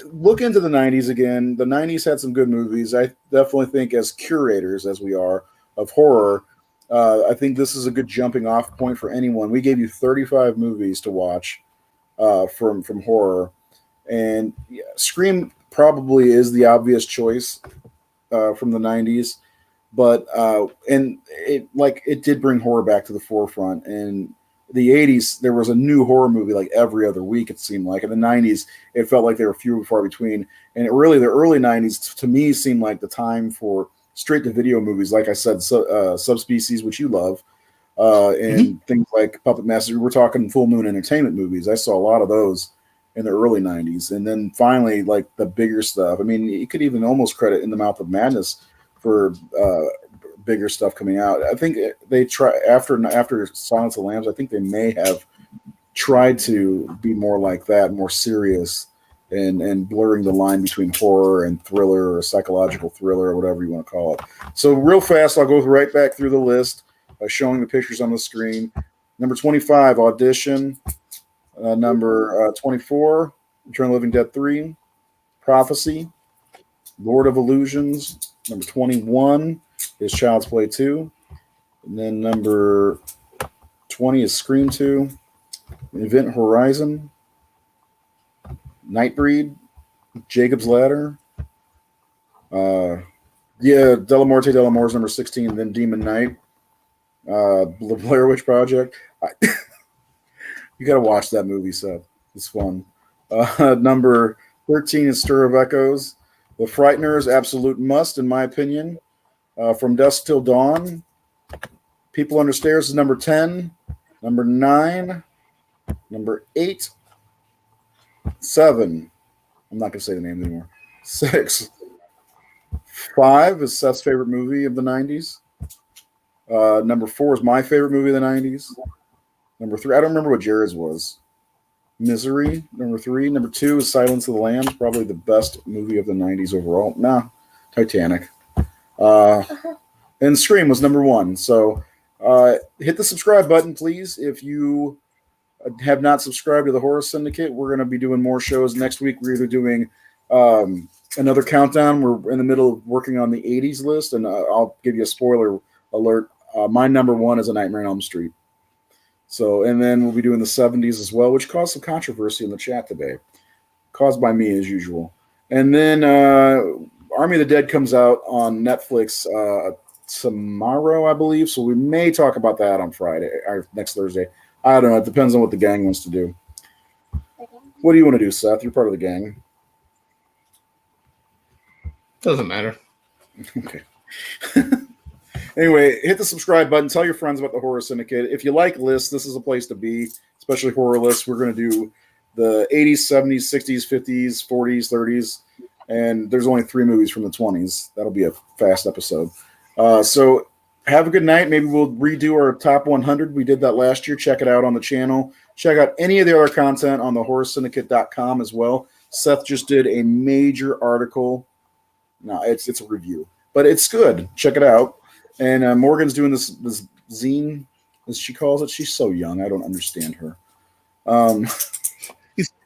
Look into the 90s again. The 90s had some good movies. I definitely think, as curators, as we are, of horror, I think this is a good jumping off point for anyone. We gave you 35 movies to watch from horror. And Scream probably is the obvious choice from the 90s. But it did bring horror back to the forefront. And the 80s, there was a new horror movie like every other week, it seemed like. In the 90s, it felt like they were few and far between. And the early 90s, to me, seemed like the time for straight-to-video movies. Like I said, Subspecies, which you love, and things like Puppet Master. We're talking Full Moon Entertainment movies. I saw a lot of those in the early 90s. And then finally, like the bigger stuff. I mean, you could even almost credit In the Mouth of Madness for bigger stuff coming out. I think they try after Silence of the Lambs. I think they may have tried to be more like that, more serious, and blurring the line between horror and thriller or psychological thriller or whatever you want to call it. So real fast, I'll go right back through the list by showing the pictures on the screen. Number 25, Audition. Number 24, Return of the Living Dead 3. Prophecy. Lord of Illusions. Number 21 is Child's Play 2. And then number 20 is Scream 2. Event Horizon. Nightbreed. Jacob's Ladder. Della Morte Delamore is number 16. And then Demon Knight. Blair Witch Project. You got to watch that movie, Seth. It's fun. Number 13 is Stir of Echoes. The Frighteners, absolute must, in my opinion. From Dusk Till Dawn. People Under Stairs is number 10. Number 9. Number 8. 7. I'm not going to say the name anymore. 6. 5 is Seth's favorite movie of the 90s. Number 4 is my favorite movie of the 90s. Number 3, I don't remember what Jared's was. Misery, number 3. Number 2 is Silence of the Lambs, probably the best movie of the 90s overall. Titanic. And Scream was number 1. So hit the subscribe button, please. If you have not subscribed to the Horror Syndicate, we're going to be doing more shows next week. We're either doing another countdown. We're in the middle of working on the 80s list, and I'll give you a spoiler alert. My number one is A Nightmare on Elm Street. So, and then we'll be doing the 70s as well, which caused some controversy in the chat today, caused by me as usual. And then Army of the Dead comes out on Netflix tomorrow, I believe. So we may talk about that on Friday or next Thursday. I don't know. It depends on what the gang wants to do. What do you want to do, Seth? You're part of the gang. Doesn't matter. Okay. Anyway, hit the subscribe button. Tell your friends about the Horror Syndicate. If you like lists, this is a place to be, especially horror lists. We're going to do the 80s, 70s, 60s, 50s, 40s, 30s, and there's only 3 movies from the 20s. That'll be a fast episode. So have a good night. Maybe we'll redo our top 100. We did that last year. Check it out on the channel. Check out any of the other content on the horrorsyndicate.com as well. Seth just did a major article. No, it's a review, but it's good. Check it out. And Morgan's doing this zine, as she calls it. She's so young. I don't understand her.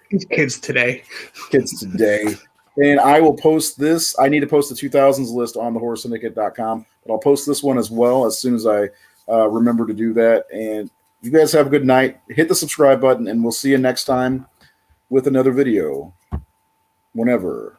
These kids today. Kids today. And I will post this. I need to post the 2000s list on the horrorsyndicate.com, but I'll post this one as well as soon as I remember to do that. And you guys have a good night. Hit the subscribe button, and we'll see you next time with another video. Whenever.